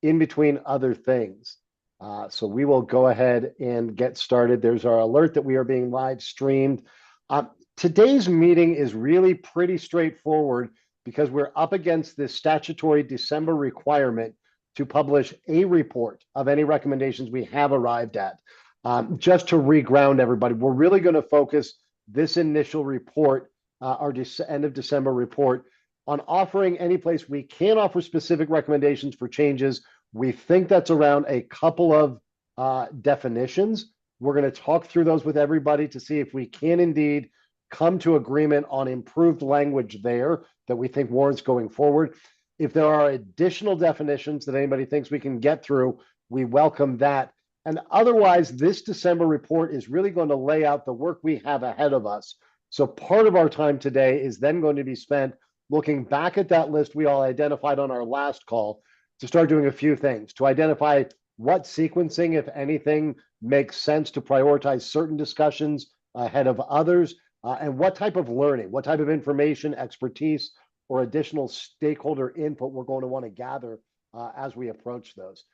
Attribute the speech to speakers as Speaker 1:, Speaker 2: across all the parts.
Speaker 1: in between other things. So we will go ahead and get started. There's our alert that we are being live streamed. Today's meeting is really pretty straightforward because we're up against this statutory December requirement to publish a report of any recommendations we have arrived at. Just to reground everybody, we're really going to focus this initial report, our end of December report, on offering any place we can offer specific recommendations for changes. We think that's around a couple of definitions. We're going to talk through those with everybody to see if we can indeed come to agreement on improved language there that we think warrants going forward. If there are additional definitions that anybody thinks we can get through, we welcome that. And otherwise, this December report is really going to lay out the work we have ahead of us. So part of our time today is then going to be spent looking back at that list we all identified on our last call to start doing a few things, to identify what sequencing, if anything, makes sense to prioritize certain discussions ahead of others, and what type of learning, what type of information, expertise, or additional stakeholder input we're going to want to gather as we approach those.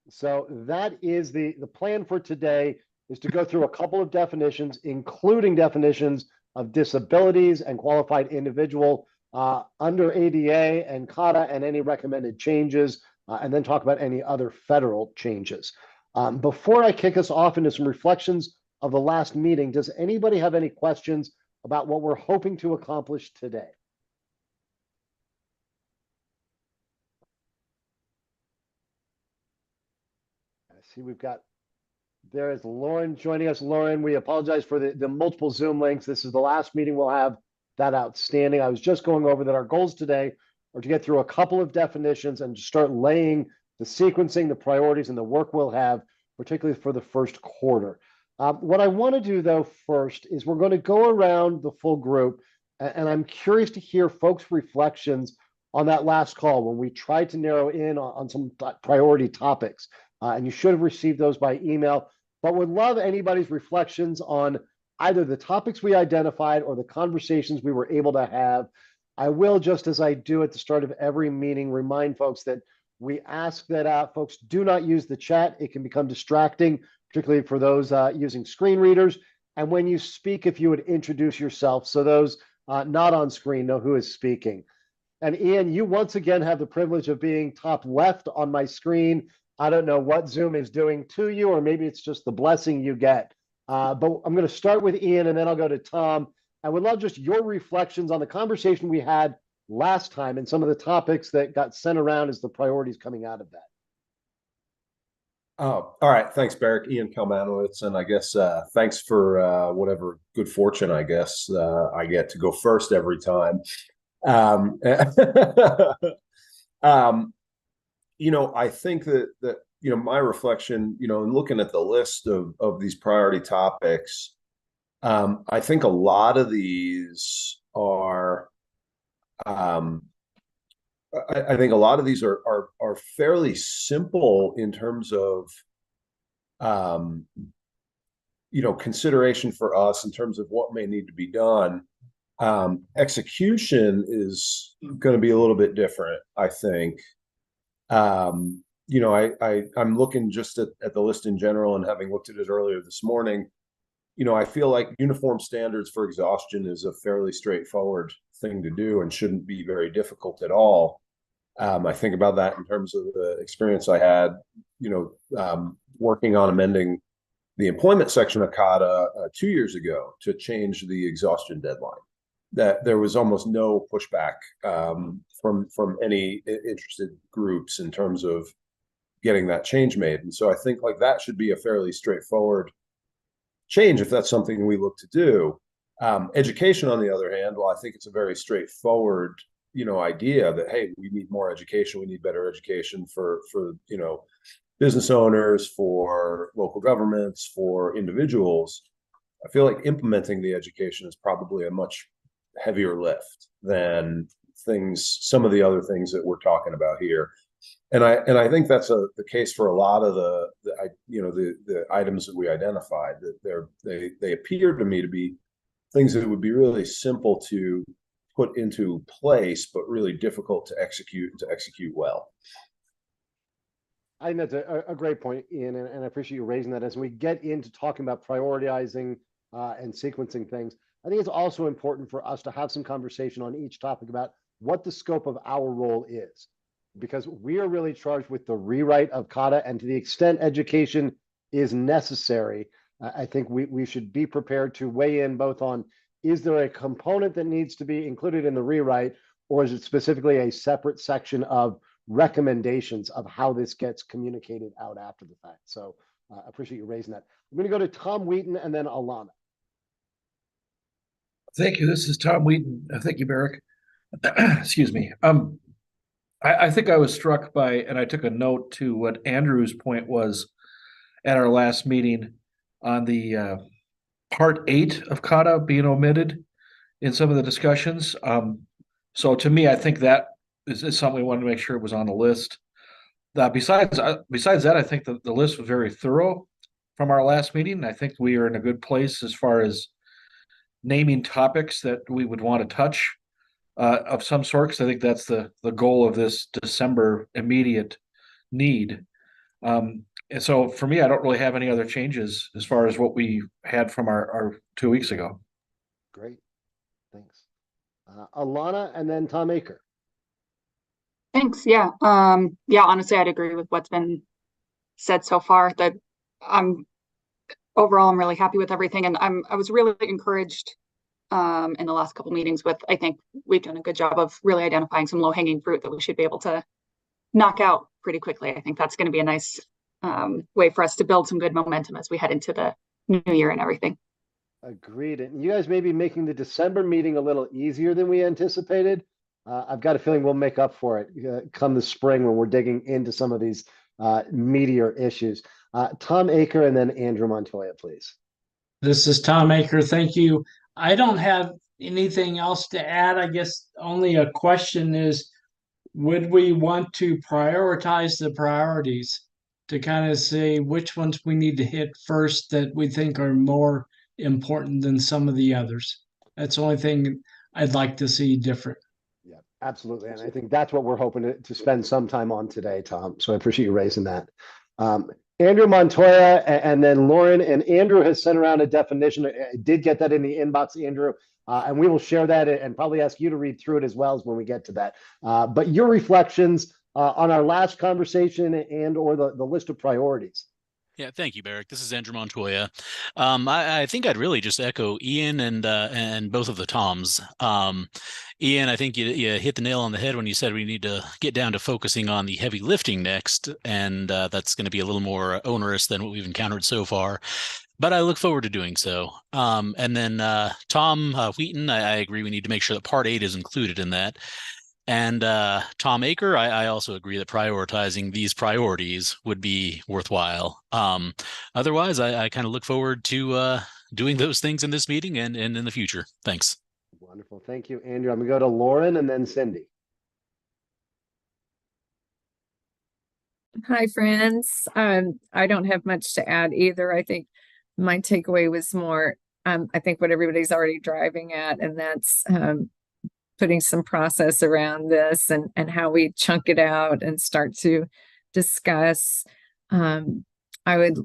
Speaker 1: So that is the plan for today, is to go through a couple of definitions, including definitions of disabilities and qualified individual under ADA and CADA and any recommended changes, and then talk about any other federal changes. Before I kick us off into some reflections of the last meeting, does anybody have any questions about what we're hoping to accomplish today? I see there is Lauren joining us. Lauren, we apologize for the multiple Zoom links. This is the last meeting we'll have that outstanding. I was just going over that our goals today are to get through a couple of definitions and to start laying the sequencing, the priorities, and the work we'll have, particularly for the first quarter. What I want to do, though, first is we're going to go around the full group, and I'm curious to hear folks' reflections on that last call when we tried to narrow in on some priority topics. And you should have received those by email, but would love anybody's reflections on either the topics we identified or the conversations we were able to have. I will, just as I do at the start of every meeting, remind folks that we ask that folks do not use the chat. It can become distracting, particularly for those using screen readers. And when you speak, if you would introduce yourself so those not on screen know who is speaking. And Ian, you once again have the privilege of being top left on my screen. I don't know what Zoom is doing to you, or maybe it's just the blessing you get. But I'm going to start with Ian, and then I'll go to Tom. I would love just your reflections on the conversation we had last time and some of the topics that got sent around as the priorities coming out of that.
Speaker 2: Oh, all right. Thanks, Barrick. Ian Kalmanowitz, and I guess thanks for whatever good fortune I guess I get to go first every time. I think that my reflection, in looking at the list of these priority topics, I think a lot of these are I think a lot of these are fairly simple in terms of consideration for us in terms of what may need to be done. Execution is going to be a little bit different, I think. I'm looking just at the list in general, and having looked at it earlier this morning, I feel like uniform standards for exhaustion is a fairly straightforward thing to do and shouldn't be very difficult at all. I think about that in terms of the experience I had, working on amending the employment section of CADA 2 years ago to change the exhaustion deadline. That there was almost no pushback from any interested groups in terms of getting that change made. And so I think like that should be a fairly straightforward change if that's something we look to do. Education, on the other hand, well, I think it's a very straightforward, idea that, hey, we need more education. We need better education for business owners, for local governments, for individuals. I feel like implementing the education is probably a much heavier lift than some of the other things that we're talking about here. And I think that's the case for a lot of the items that we identified, that they appear to me to be things that would be really simple to put into place, but really difficult to execute well.
Speaker 1: I think that's a great point, Ian, and I appreciate you raising that. As we get into talking about prioritizing and sequencing things, I think it's also important for us to have some conversation on each topic about what the scope of our role is, because we are really charged with the rewrite of CADA, and to the extent education is necessary, I think we should be prepared to weigh in both on, is there a component that needs to be included in the rewrite, or is it specifically a separate section of recommendations of how this gets communicated out after the fact? So I appreciate you raising that. I'm going to go to Tom Wheaton and then Alana.
Speaker 3: Thank you. This is Tom Wheaton. Thank you, Barrick. Excuse me. I think I was struck by, and I took a note to what Andrew's point was at our last meeting on the part 8 of CADA being omitted in some of the discussions. So to me, I think that is something we wanted to make sure it was on the list. Besides that, I think the list was very thorough from our last meeting. I think we are in a good place as far as naming topics that we would want to touch of some sort, because I think that's the goal of this December immediate need. And so for me, I don't really have any other changes as far as what we had from our 2 weeks ago.
Speaker 1: Great, thanks. Alana and then Tom Aker.
Speaker 4: Thanks. Yeah. Honestly, I'd agree with what's been said so far. That overall, I'm really happy with everything. And I was really encouraged in the last couple meetings with, I think we've done a good job of really identifying some low-hanging fruit that we should be able to knock out pretty quickly. I think that's going to be a nice way for us to build some good momentum as we head into the new year and everything.
Speaker 1: Agreed. And you guys may be making the December meeting a little easier than we anticipated. I've got a feeling we'll make up for it come the spring when we're digging into some of these meatier issues. Tom Aker and then Andrew Montoya, please.
Speaker 5: This is Tom Aker. Thank you. I don't have anything else to add. I guess only a question is, would we want to prioritize the priorities to kind of say which ones we need to hit first that we think are more important than some of the others? That's the only thing I'd like to see different.
Speaker 1: Yeah, absolutely. And I think that's what we're hoping to spend some time on today, Tom. So I appreciate you raising that. Andrew Montoya and then Lauren, and Andrew has sent around a definition. I did get that in the inbox, Andrew, and we will share that and probably ask you to read through it as well as when we get to that. But your reflections on our last conversation and or the list of priorities.
Speaker 6: Yeah, thank you, Barrick. This is Andrew Montoya. I think I'd really just echo Ian and both of the Toms. Ian, I think you hit the nail on the head when you said we need to get down to focusing on the heavy lifting next, and that's going to be a little more onerous than what we've encountered so far. But I look forward to doing so. And then Tom Wheaton, I agree we need to make sure that Part 8 is included in that. And Tom Aker, I also agree that prioritizing these priorities would be worthwhile. Otherwise, I kind of look forward to doing those things in this meeting and in the future. Thanks.
Speaker 1: Wonderful. Thank you, Andrew. I'm going to go to Lauren and then Cindy.
Speaker 7: Hi, friends. I don't have much to add either. I think my takeaway was more, I think what everybody's already driving at, and that's putting some process around this and how we chunk it out and start to discuss. I would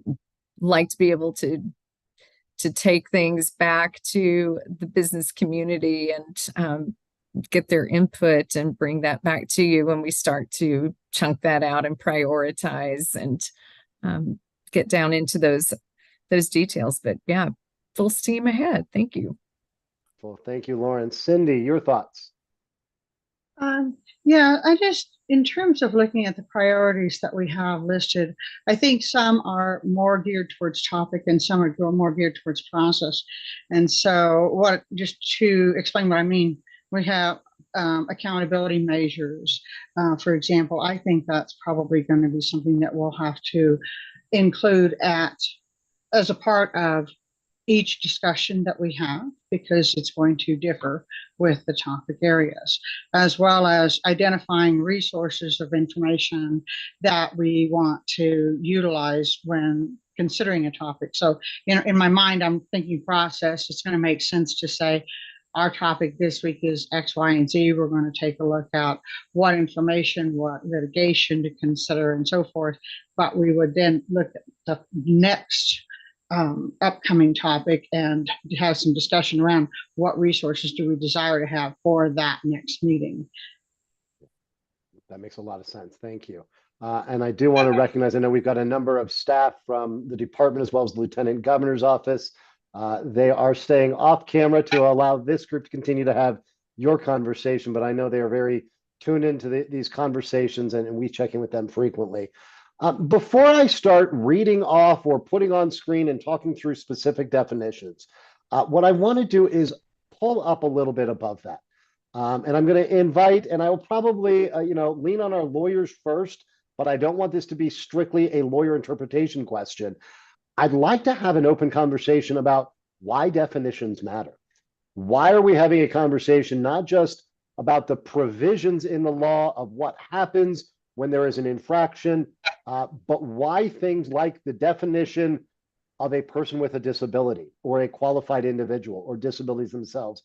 Speaker 7: like to be able to take things back to the business community and get their input and bring that back to you when we start to chunk that out and prioritize and get down into those details. But yeah, full steam ahead. Thank you.
Speaker 1: Well, thank you, Lauren. Cindy, your thoughts?
Speaker 8: Yeah, I just, in terms of looking at the priorities that we have listed, I think some are more geared towards topic and some are more geared towards process. And so just to explain what I mean, we have accountability measures. For example, I think that's probably going to be something that we'll have to include as a part of each discussion that we have, because it's going to differ with the topic areas, as well as identifying resources of information that we want to utilize when considering a topic. So, in my mind, I'm thinking process. It's going to make sense to say, our topic this week is X, Y, and Z. We're going to take a look at what information, what litigation to consider, and so forth. But we would then look at the next upcoming topic and have some discussion around what resources do we desire to have for that next meeting.
Speaker 1: That makes a lot of sense. Thank you. And I do want to recognize, I know we've got a number of staff from the department as well as the Lieutenant Governor's office. They are staying off camera to allow this group to continue to have your conversation, but I know they are very tuned into these conversations, and we check in with them frequently. Before I start reading off or putting on screen and talking through specific definitions, what I want to do is pull up a little bit above that. And I'm going to invite, and I will probably, lean on our lawyers first, but I don't want this to be strictly a lawyer interpretation question. I'd like to have an open conversation about why definitions matter. Why are we having a conversation not just about the provisions in the law of what happens when there is an infraction, but why things like the definition of a person with a disability or a qualified individual or disabilities themselves,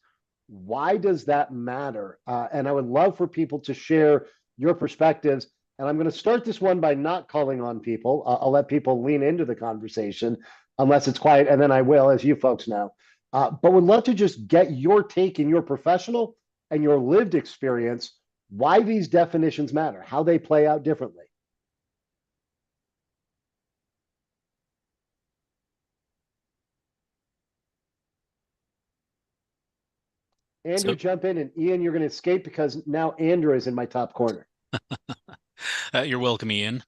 Speaker 1: why does that matter? And I would love for people to share your perspectives. And I'm going to start this one by not calling on people. I'll let people lean into the conversation unless it's quiet, and then I will, as you folks know. But would love to just get your take in your professional and your lived experience, why these definitions matter, how they play out differently. Andrew, jump in, and Ian, you're going to escape because now Andrew is in my top corner.
Speaker 6: You're welcome, Ian.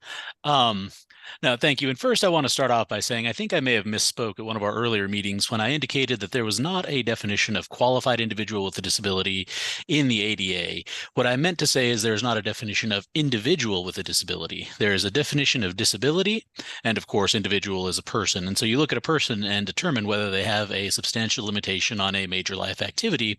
Speaker 6: No, thank you. And first, I want to start off by saying I think I may have misspoke at one of our earlier meetings when I indicated that there was not a definition of qualified individual with a disability in the ADA. What I meant to say is there's not a definition of individual with a disability. There is a definition of disability, and of course, individual is a person. And so you look at a person and determine whether they have a substantial limitation on a major life activity,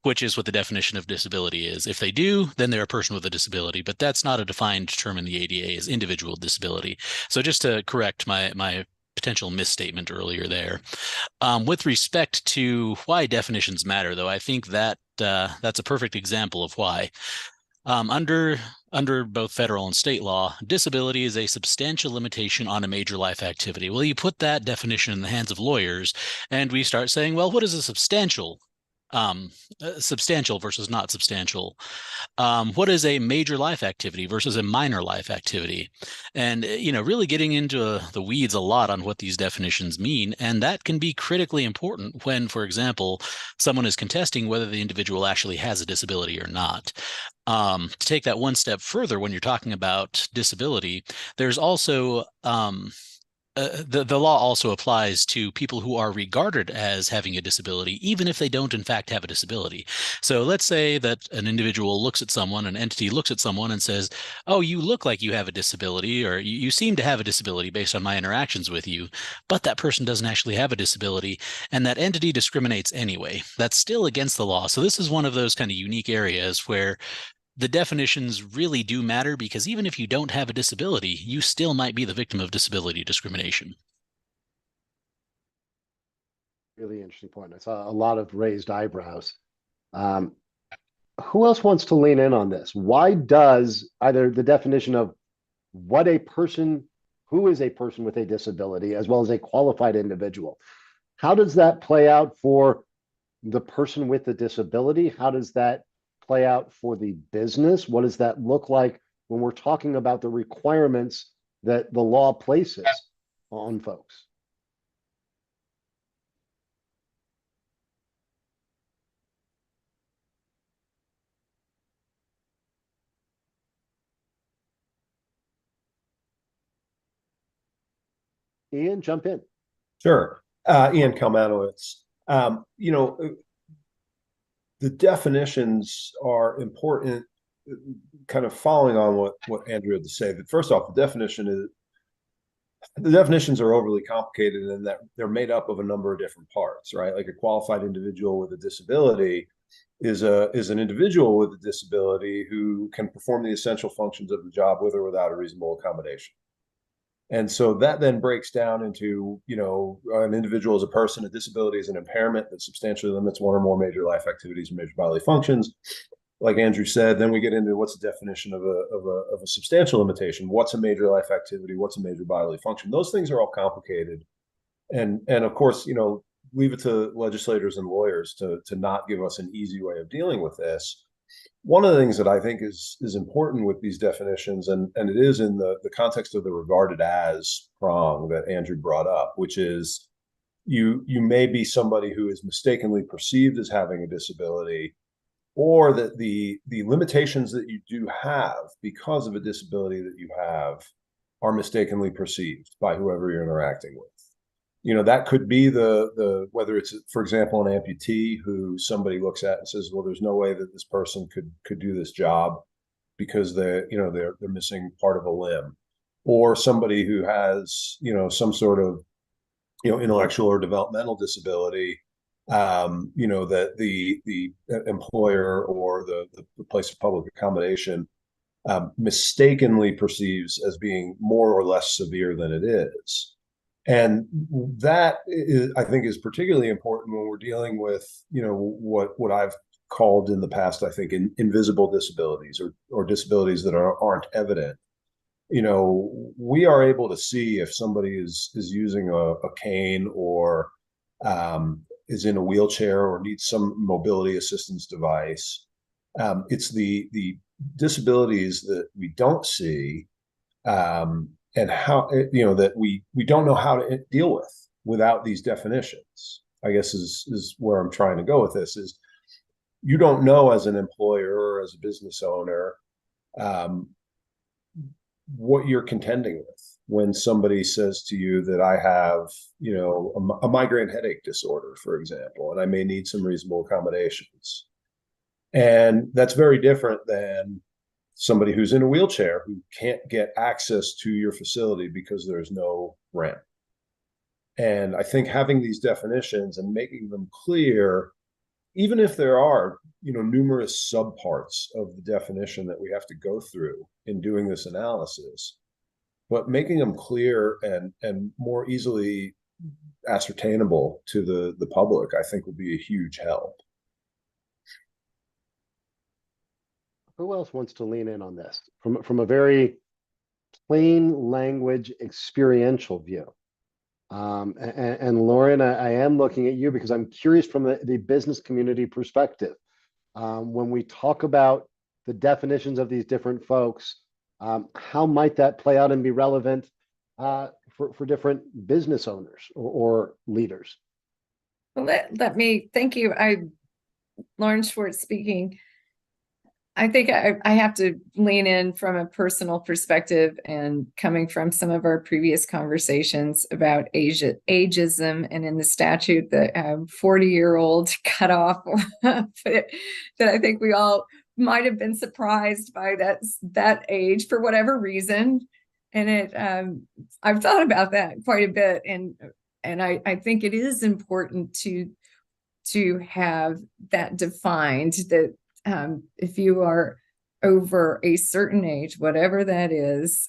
Speaker 6: which is what the definition of disability is. If they do, then they're a person with a disability, but that's not a defined term in the ADA as individual disability. So just to correct my potential misstatement earlier there. With respect to why definitions matter, though, I think that that's a perfect example of why. Under both federal and state law, disability is a substantial limitation on a major life activity. Well, you put that definition in the hands of lawyers, and we start saying, well, what is a substantial versus not substantial? What is a major life activity versus a minor life activity? And, really getting into the weeds a lot on what these definitions mean. And that can be critically important when, for example, someone is contesting whether the individual actually has a disability or not. To take that one step further, when you're talking about disability, there's also the law also applies to people who are regarded as having a disability, even if they don't in fact have a disability. So let's say that an individual looks at someone, an entity looks at someone and says, oh, you look like you have a disability, or you seem to have a disability based on my interactions with you, but that person doesn't actually have a disability, and that entity discriminates anyway. That's still against the law. So this is one of those kind of unique areas where the definitions really do matter, because even if you don't have a disability, you still might be the victim of disability discrimination.
Speaker 1: Really interesting point. I saw a lot of raised eyebrows. Who else wants to lean in on this? Why does either the definition of what a person, who is a person with a disability, as well as a qualified individual, how does that play out for the person with the disability? How does that play out for the business? What does that look like when we're talking about the requirements that the law places on folks? Ian, jump in.
Speaker 2: Sure. Ian Kalmanowitz. The definitions are important, kind of following on what Andrew had to say. But first off, the definitions are overly complicated in that they're made up of a number of different parts, right? Like a qualified individual with a disability is an individual with a disability who can perform the essential functions of the job with or without a reasonable accommodation. And so that then breaks down into, an individual as a person, a disability is an impairment that substantially limits one or more major life activities and major bodily functions. Like Andrew said, then we get into what's the definition of a substantial limitation. What's a major life activity? What's a major bodily function? Those things are all complicated. And of course, leave it to legislators and lawyers to not give us an easy way of dealing with this. One of the things that I think is important with these definitions, and it is in the context of the regarded as prong that Andrew brought up, which is you may be somebody who is mistakenly perceived as having a disability, or that the limitations that you do have because of a disability that you have are mistakenly perceived by whoever you're interacting with. That could be the whether it's, for example, an amputee who somebody looks at and says, well, there's no way that this person could do this job because they're missing part of a limb, or somebody who has, some sort of, intellectual or developmental disability, that the employer or the place of public accommodation mistakenly perceives as being more or less severe than it is. And that is, I think, is particularly important when we're dealing with, what I've called in the past, I think, invisible disabilities or disabilities that aren't evident. We are able to see if somebody is using a cane or is in a wheelchair or needs some mobility assistance device. It's the disabilities that we don't see, and how, that we don't know how to deal with without these definitions, I guess is where I'm trying to go with this. Is you don't know as an employer or as a business owner what you're contending with when somebody says to you that I have, a migraine headache disorder, for example, and I may need some reasonable accommodations. And that's very different than somebody who's in a wheelchair who can't get access to your facility because there's no ramp. And I think having these definitions and making them clear, even if there are, numerous subparts of the definition that we have to go through in doing this analysis, but making them clear and more easily ascertainable to the public, I think will be a huge help.
Speaker 1: Who else wants to lean in on this from a very plain language experiential view? And Lauren, I am looking at you because I'm curious from the business community perspective. When we talk about the definitions of these different folks, how might that play out and be relevant for different business owners or leaders?
Speaker 7: Well, let me thank you. Lauren Schwartz speaking. I think I have to lean in from a personal perspective and coming from some of our previous conversations about ageism and in the statute, the 40-year-old cutoff that I think we all might have been surprised by that age for whatever reason. And I've thought about that quite a bit. And I think it is important to have that defined, that if you are over a certain age, whatever that is,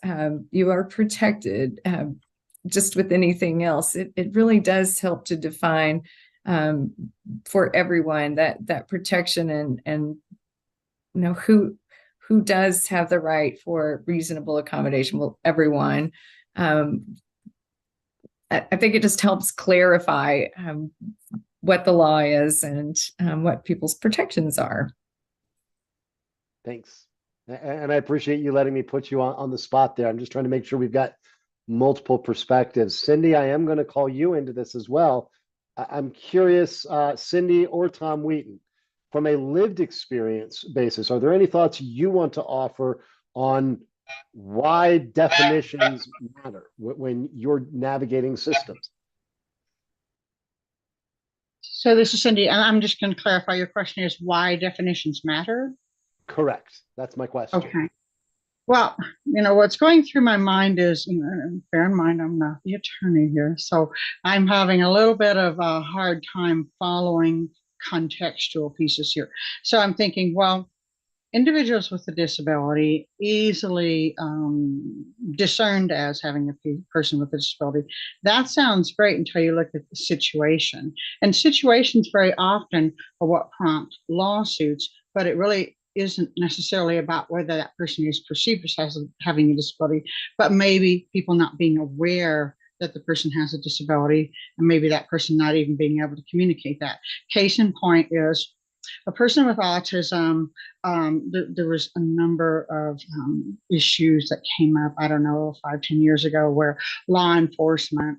Speaker 7: you are protected. Just with anything else, it really does help to define for everyone that protection and who does have the right for reasonable accommodation. Well, everyone. I think it just helps clarify what the law is and what people's protections are.
Speaker 1: Thanks. And I appreciate you letting me put you on the spot there. I'm just trying to make sure we've got multiple perspectives. Cindy, I am going to call you into this as well. I'm curious, Cindy or Tom Wheaton, from a lived experience basis, are there any thoughts you want to offer on why definitions matter when you're navigating systems?
Speaker 8: So this is Cindy, and I'm just going to clarify. Your question is why definitions matter?
Speaker 1: Correct. That's my question.
Speaker 8: Okay. Well, what's going through my mind is, bear in mind, I'm not the attorney here, so I'm having a little bit of a hard time following contextual pieces here. So I'm thinking, well, individuals with a disability easily discerned as having a person with a disability. That sounds great until you look at the situation. And situations very often are what prompt lawsuits, but it really isn't necessarily about whether that person is perceived as having a disability, but maybe people not being aware that the person has a disability, and maybe that person not even being able to communicate that. Case in point is a person with autism. There was a number of issues that came up, I don't know, 5-10 years ago, where law enforcement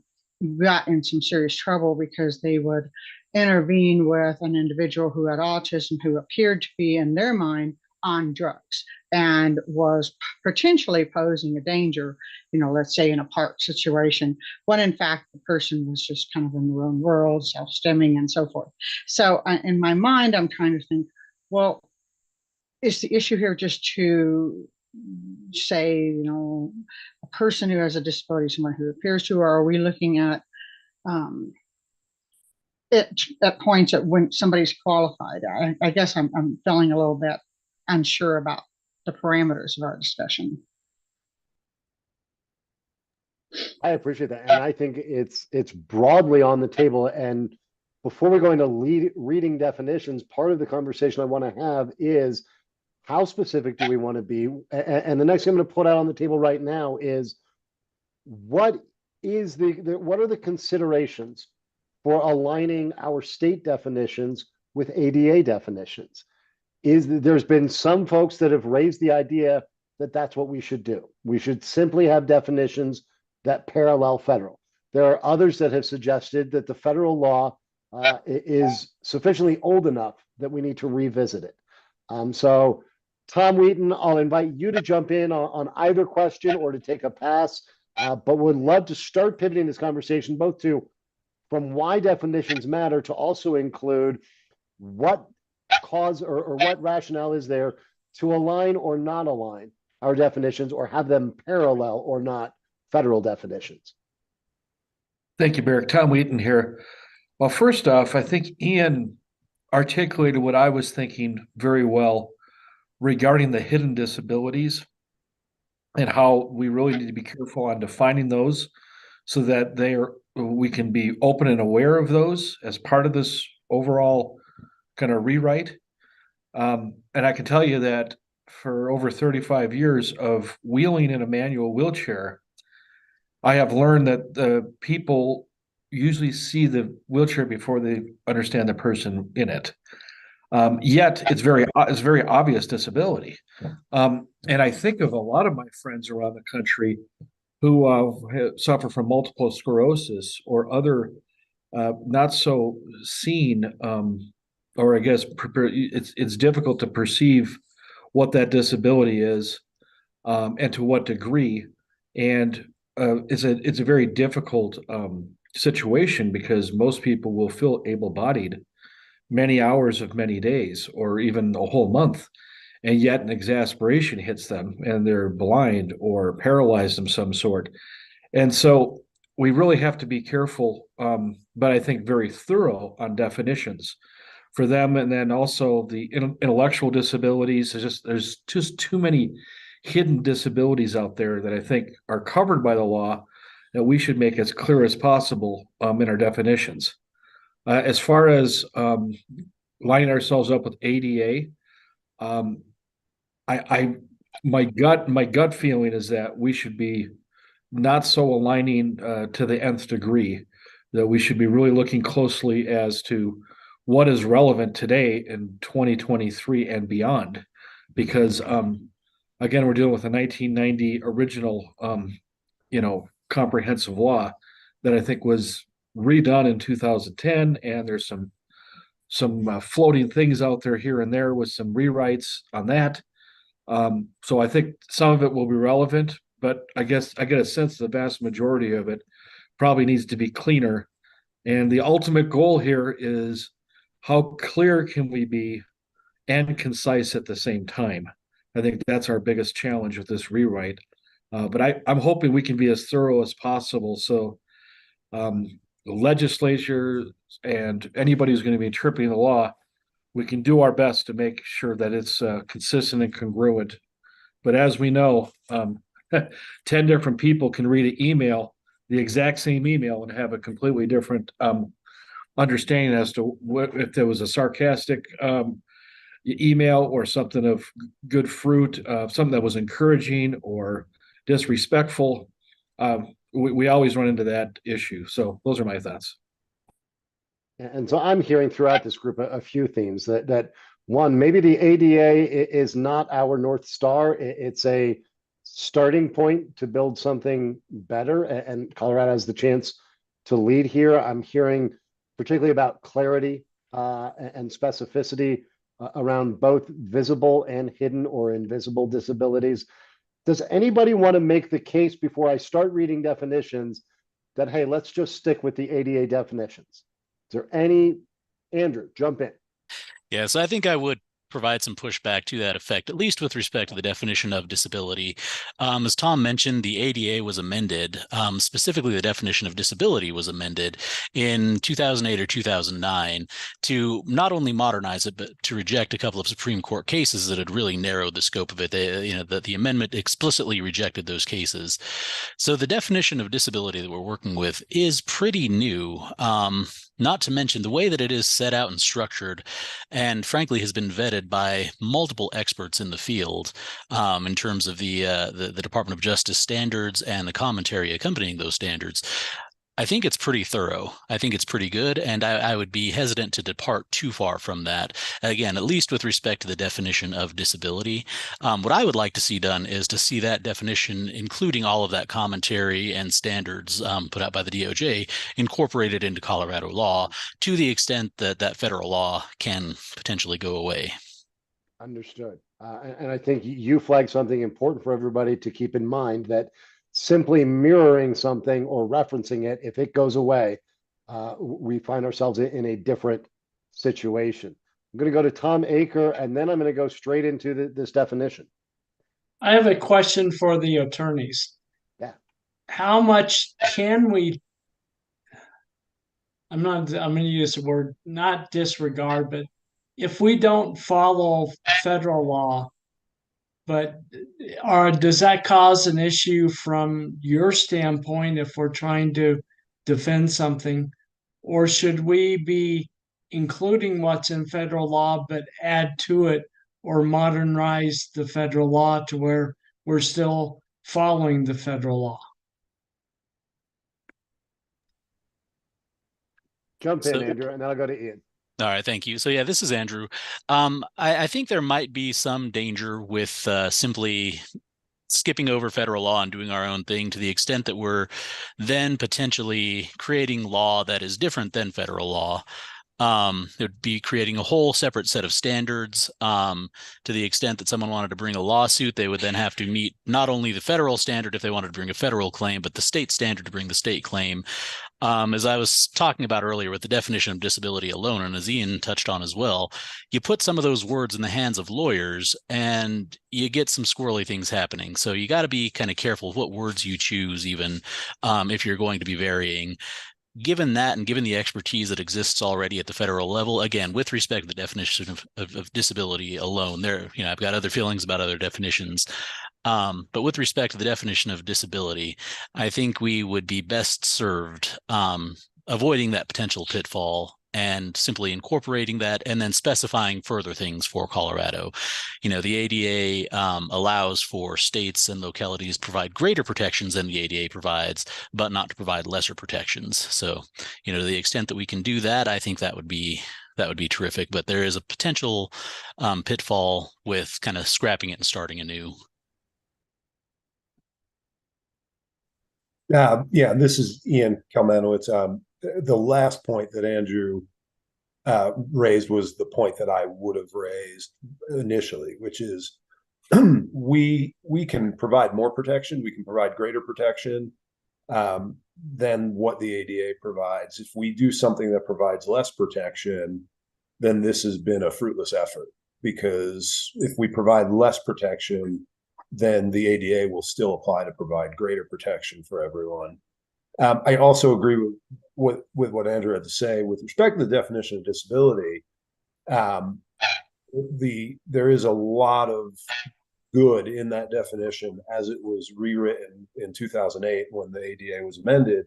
Speaker 8: got in some serious trouble because they would intervene with an individual who had autism, who appeared to be, in their mind, on drugs and was potentially posing a danger, let's say in a park situation, when in fact the person was just kind of in their own world, self-stimming and so forth. So in my mind, I'm trying to think, well, is the issue here just to say, a person who has a disability, someone who appears to, or are we looking at it at points at when somebody's qualified? I guess I'm feeling a little bit unsure about the parameters of our discussion.
Speaker 1: I appreciate that. And I think it's broadly on the table. And before we go into reading definitions, part of the conversation I want to have is how specific do we want to be? And the next thing I'm going to put out on the table right now is what is what are the considerations for aligning our state definitions with ADA definitions? There's been some folks that have raised the idea that that's what we should do. We should simply have definitions that parallel federal. There are others that have suggested that the federal law is sufficiently old enough that we need to revisit it. So Tom Wheaton, I'll invite you to jump in on either question or to take a pass, but would love to start pivoting this conversation both to from why definitions matter to also include what cause or what rationale is there to align or not align our definitions or have them parallel or not federal definitions.
Speaker 3: Thank you, Barrick. Tom Wheaton here. Well, first off, I think Ian articulated what I was thinking very well regarding the hidden disabilities and how we really need to be careful on defining those so that we can be open and aware of those as part of this overall kind of rewrite. And I can tell you that for over 35 years of wheeling in a manual wheelchair, I have learned that the people usually see the wheelchair before they understand the person in it. Yet it's very obvious disability. And I think of a lot of my friends around the country who suffer from multiple sclerosis or other not so seen, or I guess it's difficult to perceive what that disability is and to what degree. And it's a very difficult situation because most people will feel able-bodied many hours of many days or even a whole month, and yet an exasperation hits them and they're blind or paralyzed of some sort. And so we really have to be careful, but I think very thorough on definitions for them. And then also the intellectual disabilities. There's just too many hidden disabilities out there that I think are covered by the law that we should make as clear as possible in our definitions. As far as lining ourselves up with ADA, my gut feeling is that we should be not so aligning to the nth degree, that we should be really looking closely as to what is relevant today in 2023 and beyond, because again, we're dealing with a 1990 original, comprehensive law that I think was redone in 2010, and there's some floating things out there here and there with some rewrites on that. So I think some of it will be relevant, but I guess I get a sense the vast majority of it probably needs to be cleaner. And the ultimate goal here is how clear can we be and concise at the same time. I think that's our biggest challenge with this rewrite. But I'm hoping we can be as thorough as possible. So the legislature and anybody who's going to be interpreting the law we can do our best to make sure that it's consistent and congruent. But as we know, 10 different people can read an email, the exact same email, and have a completely different understanding as to what if there was a sarcastic email or something of good fruit, something that was encouraging or disrespectful. We always run into that issue. So those are my thoughts.
Speaker 1: And so I'm hearing throughout this group a few themes that one, maybe the ADA is not our North Star. It's a starting point to build something better, and Colorado has the chance to lead here. I'm hearing particularly about clarity and specificity around both visible and hidden or invisible disabilities. Does anybody want to make the case before I start reading definitions that, hey, let's just stick with the ADA definitions? Is there any, Andrew, jump in.
Speaker 6: Yeah, so I think I would provide some pushback to that effect, at least with respect to the definition of disability. As Tom mentioned, the ADA was amended. Specifically, the definition of disability was amended in 2008 or 2009 to not only modernize it, but to reject a couple of Supreme Court cases that had really narrowed the scope of it. The amendment explicitly rejected those cases. So the definition of disability that we're working with is pretty new. Not to mention the way that it is set out and structured, and frankly has been vetted by multiple experts in the field in terms of the Department of Justice standards and the commentary accompanying those standards. I think it's pretty thorough. I think it's pretty good, and I would be hesitant to depart too far from that. Again, at least with respect to the definition of disability. What I would like to see done is to see that definition, including all of that commentary and standards put out by the DOJ, incorporated into Colorado law to the extent that that federal law can potentially go away.
Speaker 1: Understood. And I think you flagged something important for everybody to keep in mind, that simply mirroring something or referencing it, if it goes away, we find ourselves in a different situation. I'm going to go to Tom Aker, and then I'm going to go straight into this definition.
Speaker 5: I have a question for the attorneys.
Speaker 1: Yeah.
Speaker 5: How much can we, I'm going to use the word, not disregard, but if we don't follow federal law, but does that cause an issue from your standpoint if we're trying to defend something? Or should we be including what's in federal law, but add to it or modernize the federal law to where we're still following the federal law?
Speaker 1: Jump in, Andrew, and then I'll go to Ian.
Speaker 6: All right, thank you. So yeah, this is Andrew. I think there might be some danger with simply skipping over federal law and doing our own thing, to the extent that we're then potentially creating law that is different than federal law. It would be creating a whole separate set of standards. To the extent that someone wanted to bring a lawsuit, they would then have to meet not only the federal standard if they wanted to bring a federal claim, but the state standard to bring the state claim. As I was talking about earlier with the definition of disability alone, and as Ian touched on as well, you put some of those words in the hands of lawyers and you get some squirrely things happening. So you got to be kind of careful of what words you choose, even if you're going to be varying. Given that, and given the expertise that exists already at the federal level, again, with respect to the definition of disability alone, I've got other feelings about other definitions. But with respect to the definition of disability, I think we would be best served avoiding that potential pitfall and simply incorporating that and then specifying further things for Colorado. The ADA allows for states and localities to provide greater protections than the ADA provides, but not to provide lesser protections. So, to the extent that we can do that, I think that would be terrific. But there is a potential pitfall with kind of scrapping it and starting anew.
Speaker 2: Yeah, this is Ian Calmanowitz. The last point that Andrew raised was the point that I would have raised initially, which is we can provide more protection. We can provide greater protection than what the ADA provides. If we do something that provides less protection, then this has been a fruitless effort, because if we provide less protection, then the ADA will still apply to provide greater protection for everyone. I also agree with what Andrew had to say with respect to the definition of disability. Um, there is a lot of good in that definition as it was rewritten in 2008 when the ADA was amended,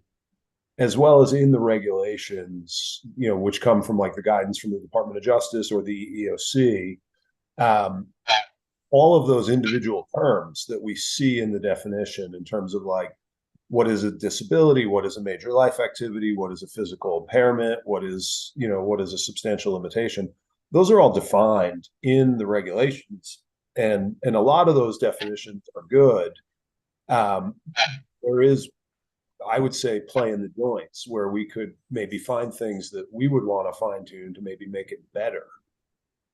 Speaker 2: as well as in the regulations, which come from like the guidance from the Department of Justice or the EEOC. All of those individual terms that we see in the definition in terms of like, what is a disability? What is a major life activity? What is a physical impairment? What is a substantial limitation? Those are all defined in the regulations, and a lot of those definitions are good. There is, I would say, play in the joints where we could maybe find things that we would want to fine tune to maybe make it better.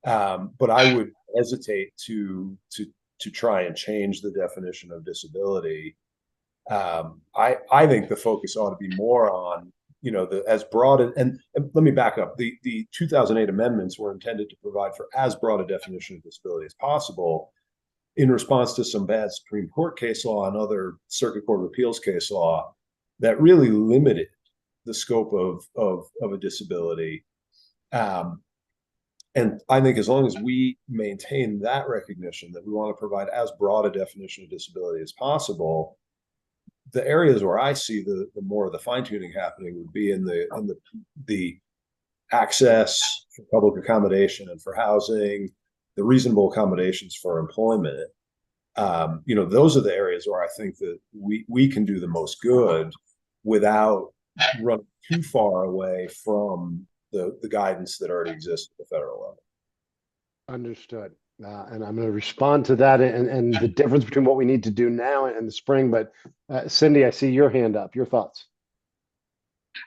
Speaker 2: But I would hesitate to try and change the definition of disability. I think the focus ought to be more on, as broad, and let me back up. The 2008 amendments were intended to provide for as broad a definition of disability as possible in response to some bad Supreme Court case law and other Circuit Court of Appeals case law that really limited the scope of a disability. And I think as long as we maintain that recognition that we want to provide as broad a definition of disability as possible, the areas where I see the more of the fine tuning happening would be in the access for public accommodation and for housing, the reasonable accommodations for employment. Those are the areas where I think that we can do the most good without running too far away from the guidance that already exists at the federal level.
Speaker 1: Understood. And I'm going to respond to that and the difference between what we need to do now and the spring. But Cindy, I see your hand up. Your thoughts?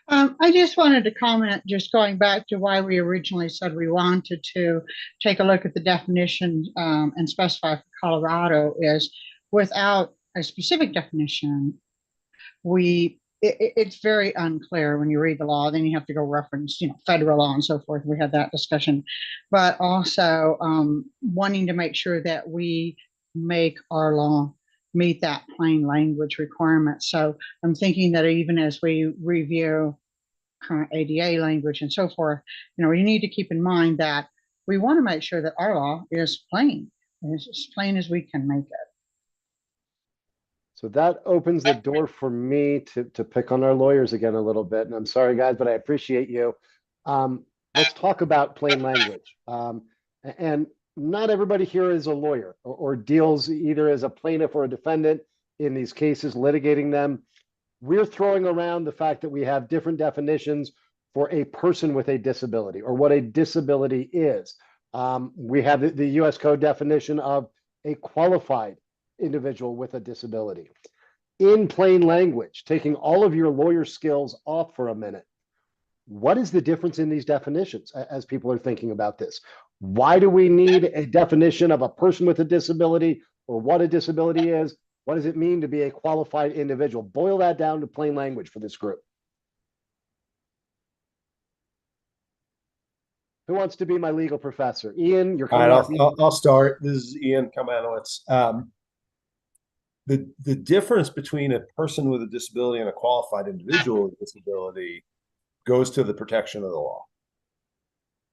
Speaker 8: I just wanted to comment, just going back to why we originally said we wanted to take a look at the definition and specify for Colorado is without a specific definition, it's very unclear when you read the law. Then you have to go reference, federal law and so forth. We had that discussion, but also wanting to make sure that we make our law meet that plain language requirement. So I'm thinking that even as we review current ADA language and so forth, we need to keep in mind that we want to make sure that our law is plain, as plain as we can make it.
Speaker 1: So that opens the door for me to pick on our lawyers again a little bit. And I'm sorry, guys, but I appreciate you. Let's talk about plain language. And not everybody here is a lawyer or deals either as a plaintiff or a defendant in these cases, litigating them. We're throwing around the fact that we have different definitions for a person with a disability or what a disability is. We have the US Code definition of a qualified individual with a disability. In plain language, taking all of your lawyer skills off for a minute, what is the difference in these definitions as people are thinking about this? Why do we need a definition of a person with a disability or what a disability is? What does it mean to be a qualified individual? Boil that down to plain language for this group. Who wants to be my legal professor? Ian, you're coming up.
Speaker 2: I'll start. This is Ian Kamanowitz. The difference between a person with a disability and a qualified individual with a disability goes to the protection of the law.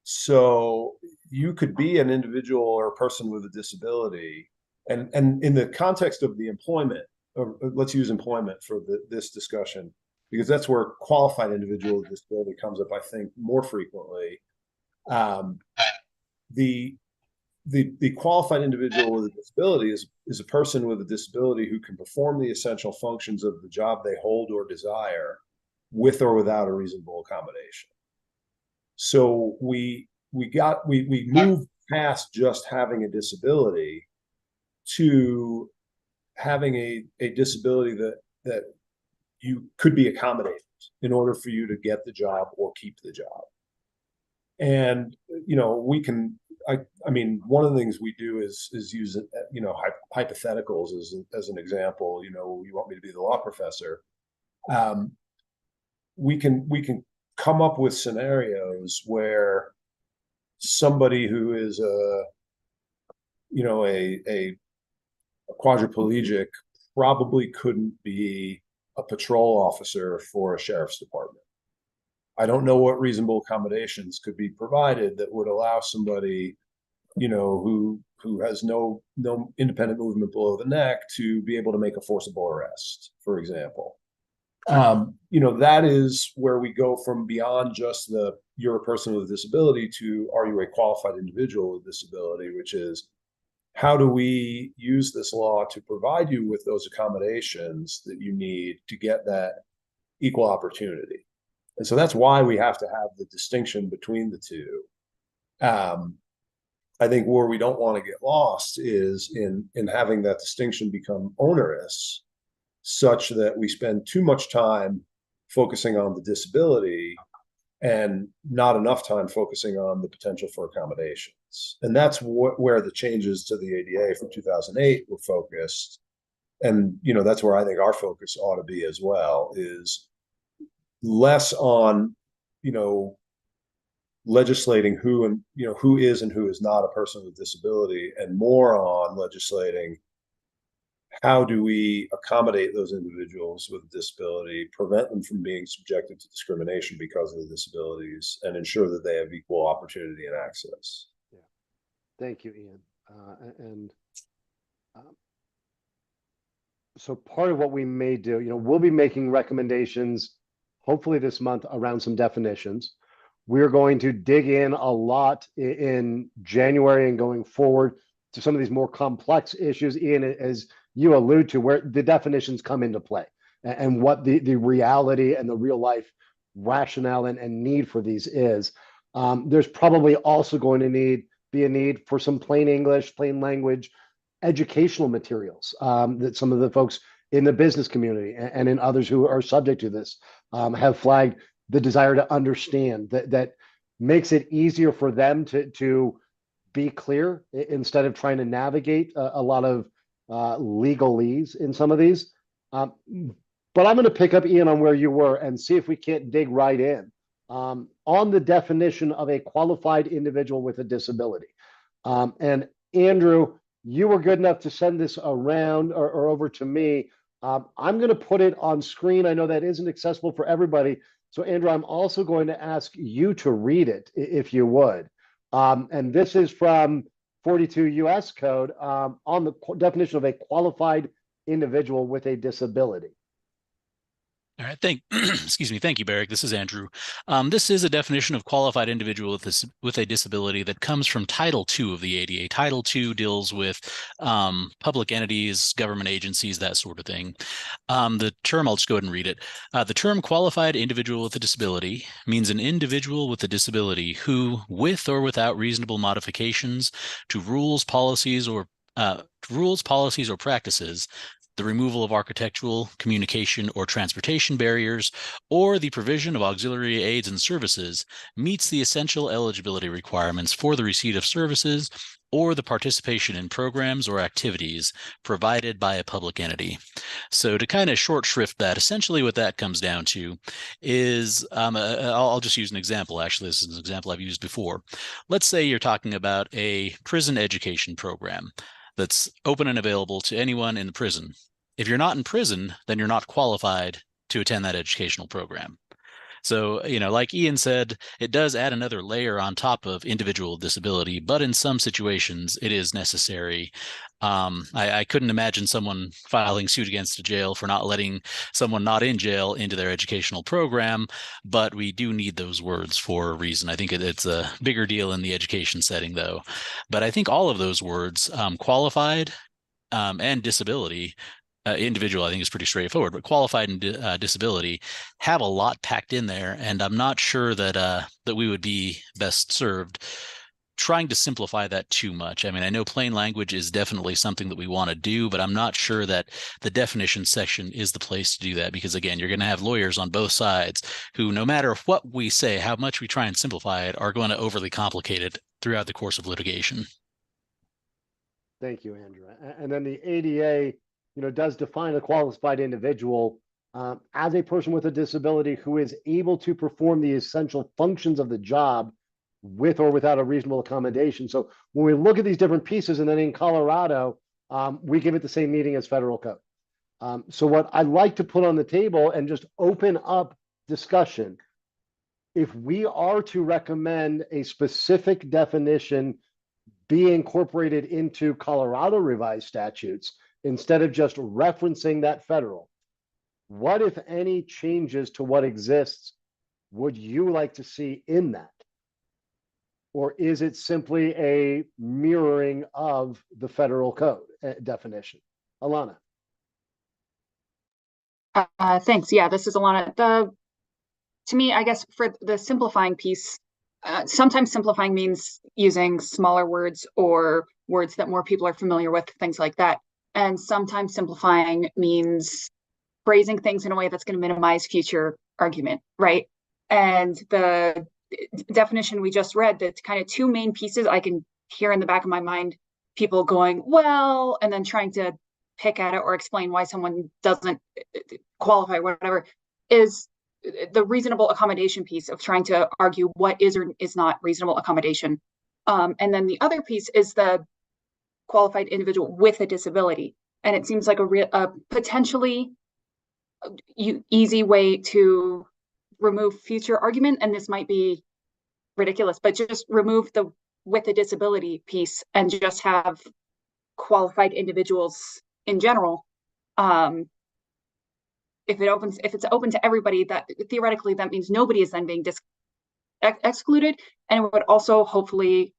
Speaker 2: So you could be an individual or a person with a disability, and in the context of the employment, or let's use employment for this discussion, because that's where qualified individual with disability comes up, I think, more frequently. The qualified individual with a disability is a person with a disability who can perform the essential functions of the job they hold or desire with or without a reasonable accommodation. So we moved past just having a disability to having a disability that you could be accommodated in order for you to get the job or keep the job. And we can. I mean, one of the things we do is use hypotheticals as an example. You want me to be the law professor. We can come up with scenarios where somebody who is a quadriplegic probably couldn't be a patrol officer for a sheriff's department. I don't know what reasonable accommodations could be provided that would allow somebody, who has no independent movement below the neck to be able to make a forcible arrest, for example. That is where we go from beyond just you're a person with a disability to are you a qualified individual with disability, which is how do we use this law to provide you with those accommodations that you need to get that equal opportunity. And so that's why we have to have the distinction between the two. I think where we don't want to get lost is in having that distinction become onerous, such that we spend too much time focusing on the disability and not enough time focusing on the potential for accommodations. And that's where the changes to the ADA from 2008 were focused. And, that's where I think our focus ought to be as well, is less on, legislating who is and who is not a person with disability, and more on legislating how do we accommodate those individuals with disability, prevent them from being subjected to discrimination because of the disabilities, and ensure that they have equal opportunity and access.
Speaker 1: Yeah. Thank you, Ian. So part of what we may do, we'll be making recommendations, hopefully this month, around some definitions. We're going to dig in a lot in January and going forward to some of these more complex issues, Ian, as you allude to, where the definitions come into play and what the reality and the real life rationale and need for these is. There's probably also going to be a need for some plain English, plain language educational materials that some of the folks in the business community and in others who are subject to this have flagged the desire to understand that makes it easier for them to be clear instead of trying to navigate a lot of legalese in some of these. But I'm going to pick up, Ian, on where you were and see if we can't dig right in on the definition of a qualified individual with a disability. And Andrew, you were good enough to send this around or over to me. I'm going to put it on screen. I know that isn't accessible for everybody. So Andrew, I'm also going to ask you to read it if you would. And this is from 42 US code on the definition of a qualified individual with a disability.
Speaker 6: All right, excuse me. Thank you, Barrick. This is Andrew. This is a definition of qualified individual with a disability that comes from Title II of the ADA. Title II deals with public entities, government agencies, that sort of thing. The term, I'll just go ahead and read it. The term qualified individual with a disability means an individual with a disability who, with or without reasonable modifications to rules, policies, or practices, the removal of architectural, communication, or transportation barriers, or the provision of auxiliary aids and services, meets the essential eligibility requirements for the receipt of services or the participation in programs or activities provided by a public entity. So to kind of short shrift that, essentially what that comes down to is, I'll just use an example. Actually, this is an example I've used before. Let's say you're talking about a prison education program that's open and available to anyone in the prison. If you're not in prison, then you're not qualified to attend that educational program. So, like Ian said, it does add another layer on top of individual disability, but in some situations it is necessary. I couldn't imagine someone filing suit against a jail for not letting someone not in jail into their educational program, but we do need those words for a reason. I think it's a bigger deal in the education setting, though. But I think all of those words, qualified and disability, individual, I think is pretty straightforward, but qualified and disability have a lot packed in there, and I'm not sure that that we would be best served trying to simplify that too much. I mean, I know plain language is definitely something that we want to do, but I'm not sure that the definition section is the place to do that, because again, you're going to have lawyers on both sides who, no matter what we say, how much we try and simplify it, are going to overly complicate it throughout the course of litigation.
Speaker 1: Thank you, Andrew. And then the ADA does define a qualified individual as a person with a disability who is able to perform the essential functions of the job with or without a reasonable accommodation. So when we look at these different pieces, and then in Colorado, we give it the same meaning as federal code. So what I'd like to put on the table and just open up discussion if we are to recommend a specific definition be incorporated into Colorado revised statutes instead of just referencing that federal, what, if any, changes to what exists would you like to see in that? Or is it simply a mirroring of the federal code definition? Alana.
Speaker 4: Thanks. Yeah, this is Alana. To me, I guess for the simplifying piece, sometimes simplifying means using smaller words or words that more people are familiar with, things like that. And sometimes simplifying means phrasing things in a way that's going to minimize future argument, right? And the definition we just read, the kind of two main pieces I can hear in the back of my mind, people going, well, and then trying to pick at it or explain why someone doesn't qualify, whatever, is the reasonable accommodation piece of trying to argue what is or is not reasonable accommodation. And then the other piece is the qualified individual with a disability. And it seems like a potentially easy way to remove future argument. And this might be ridiculous, but just remove the with a disability piece and just have qualified individuals in general. If it's open to everybody, that theoretically that means nobody is then being excluded, and it would also hopefully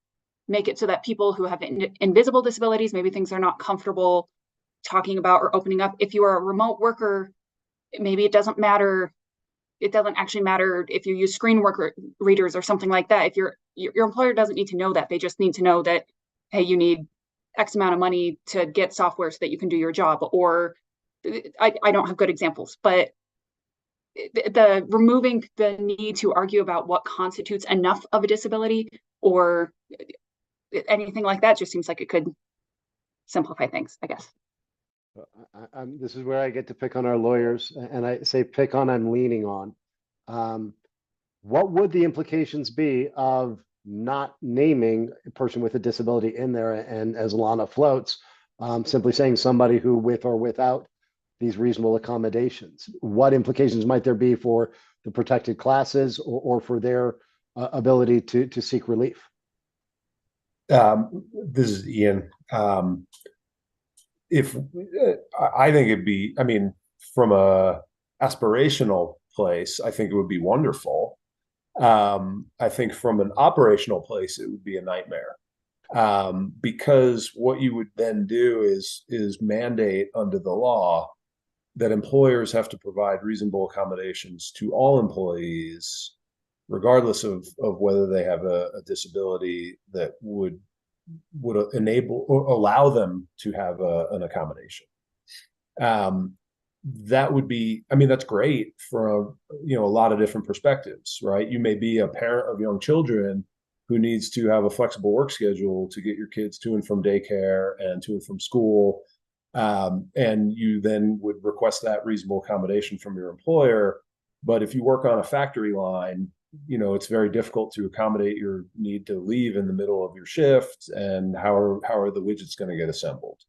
Speaker 4: make it so that people who have invisible disabilities, maybe things they're not comfortable talking about or opening up. If you are a remote worker, maybe it doesn't matter. It doesn't actually matter if you use screen worker readers or something like that. If your employer doesn't need to know that, they just need to know that, hey, you need X amount of money to get software so that you can do your job. Or I don't have good examples, but the removing the need to argue about what constitutes enough of a disability or anything like that just seems like it could simplify things, I guess.
Speaker 1: This is where I get to pick on our lawyers, and I say pick on, I'm leaning on. What would the implications be of not naming a person with a disability in there, and as Alana floats, simply saying somebody who with or without these reasonable accommodations? What implications might there be for the protected classes or for their ability to seek relief?
Speaker 2: This is Ian. If I think it'd be, I mean, from a aspirational place, I think it would be wonderful. I think from an operational place, it would be a nightmare. Because what you would then do is mandate under the law that employers have to provide reasonable accommodations to all employees, regardless of whether they have a disability that would enable or allow them to have an accommodation. That would be, I mean, that's great for a lot of different perspectives, right? You may be a parent of young children who needs to have a flexible work schedule to get your kids to and from daycare and to and from school. And you then would request that reasonable accommodation from your employer. But if you work on a factory line, it's very difficult to accommodate your need to leave in the middle of your shift, and how are the widgets going to get assembled?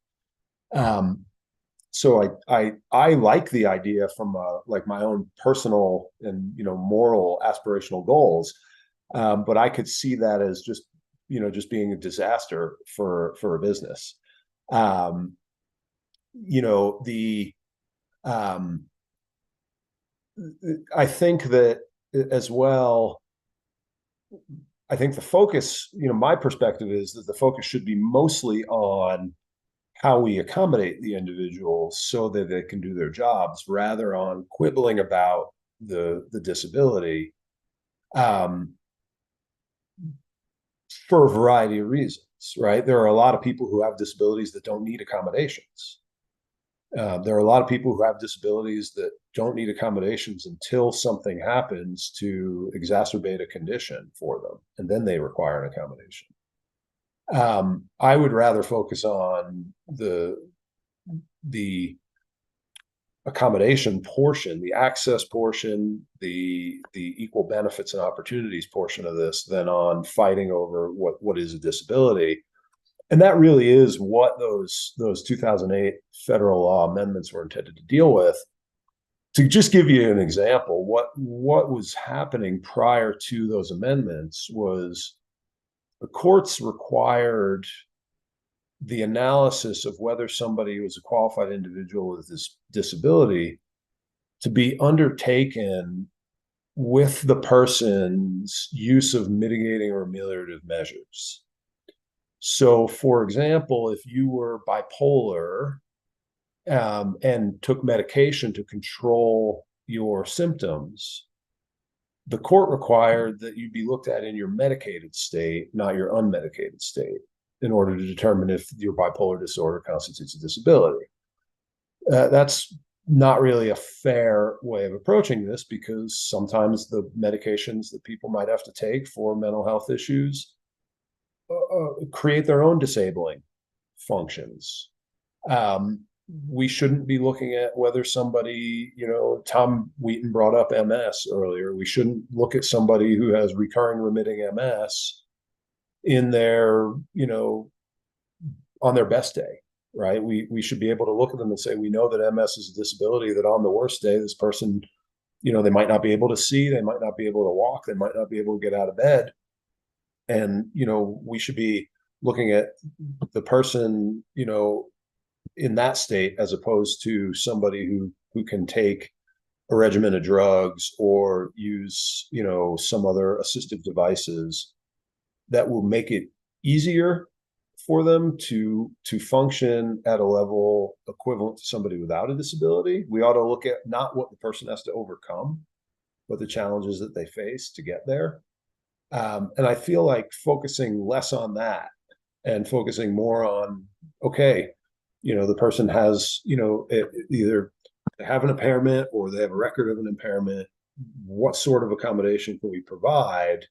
Speaker 2: So I like the idea from like my own personal and moral aspirational goals, but I could see that as just being a disaster for a business. I think that as well, I think the focus, my perspective is that the focus should be mostly on how we accommodate the individuals so that they can do their jobs, rather on quibbling about the disability, for a variety of reasons, right? There are a lot of people who have disabilities that don't need accommodations. There are a lot of people who have disabilities that don't need accommodations until something happens to exacerbate a condition for them, and then they require an accommodation. I would rather focus on the accommodation portion, the access portion, the equal benefits and opportunities portion of this than on fighting over what is a disability. And that really is what those 2008 federal law amendments were intended to deal with. to just give you an example, what was happening prior to those amendments was the courts required the analysis of whether somebody was a qualified individual with this disability to be undertaken with the person's use of mitigating or ameliorative measures. So, for example, if you were bipolar and took medication to control your symptoms, the court required that you be looked at in your medicated state, not your unmedicated state, in order to determine if your bipolar disorder constitutes a disability. That's not really a fair way of approaching this, because sometimes the medications that people might have to take for mental health issues create their own disabling functions. We shouldn't be looking at whether somebody, Tom Wheaton brought up MS earlier. We shouldn't look at somebody who has recurring remitting MS in their, on their best day, right? We should be able to look at them and say, we know that MS is a disability, that on the worst day, this person, they might not be able to see, they might not be able to walk, they might not be able to get out of bed. And, we should be looking at the person, in that state, as opposed to somebody who can take a regimen of drugs or use, some other assistive devices that will make it easier for them to function at a level equivalent to somebody without a disability. We ought to look at not what the person has to overcome, but the challenges that they face to get there. And I feel like focusing less on that and focusing more on, okay, the person has, either they have an impairment or they have a record of an impairment. What sort of accommodation can we provide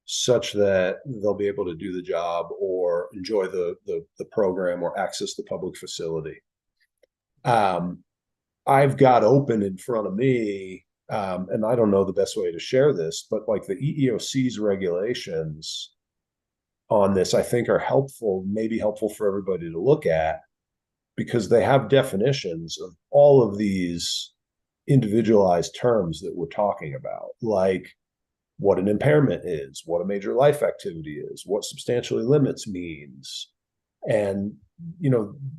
Speaker 2: such that they'll be able to do the job or enjoy the program or access the public facility? I've got open in front of me, and I don't know the best way to share this, but like the EEOC's regulations on this, I think are helpful, maybe helpful for everybody to look at, because they have definitions of all of these individualized terms that we're talking about, like what an impairment is, what a major life activity is, what substantially limits means. And,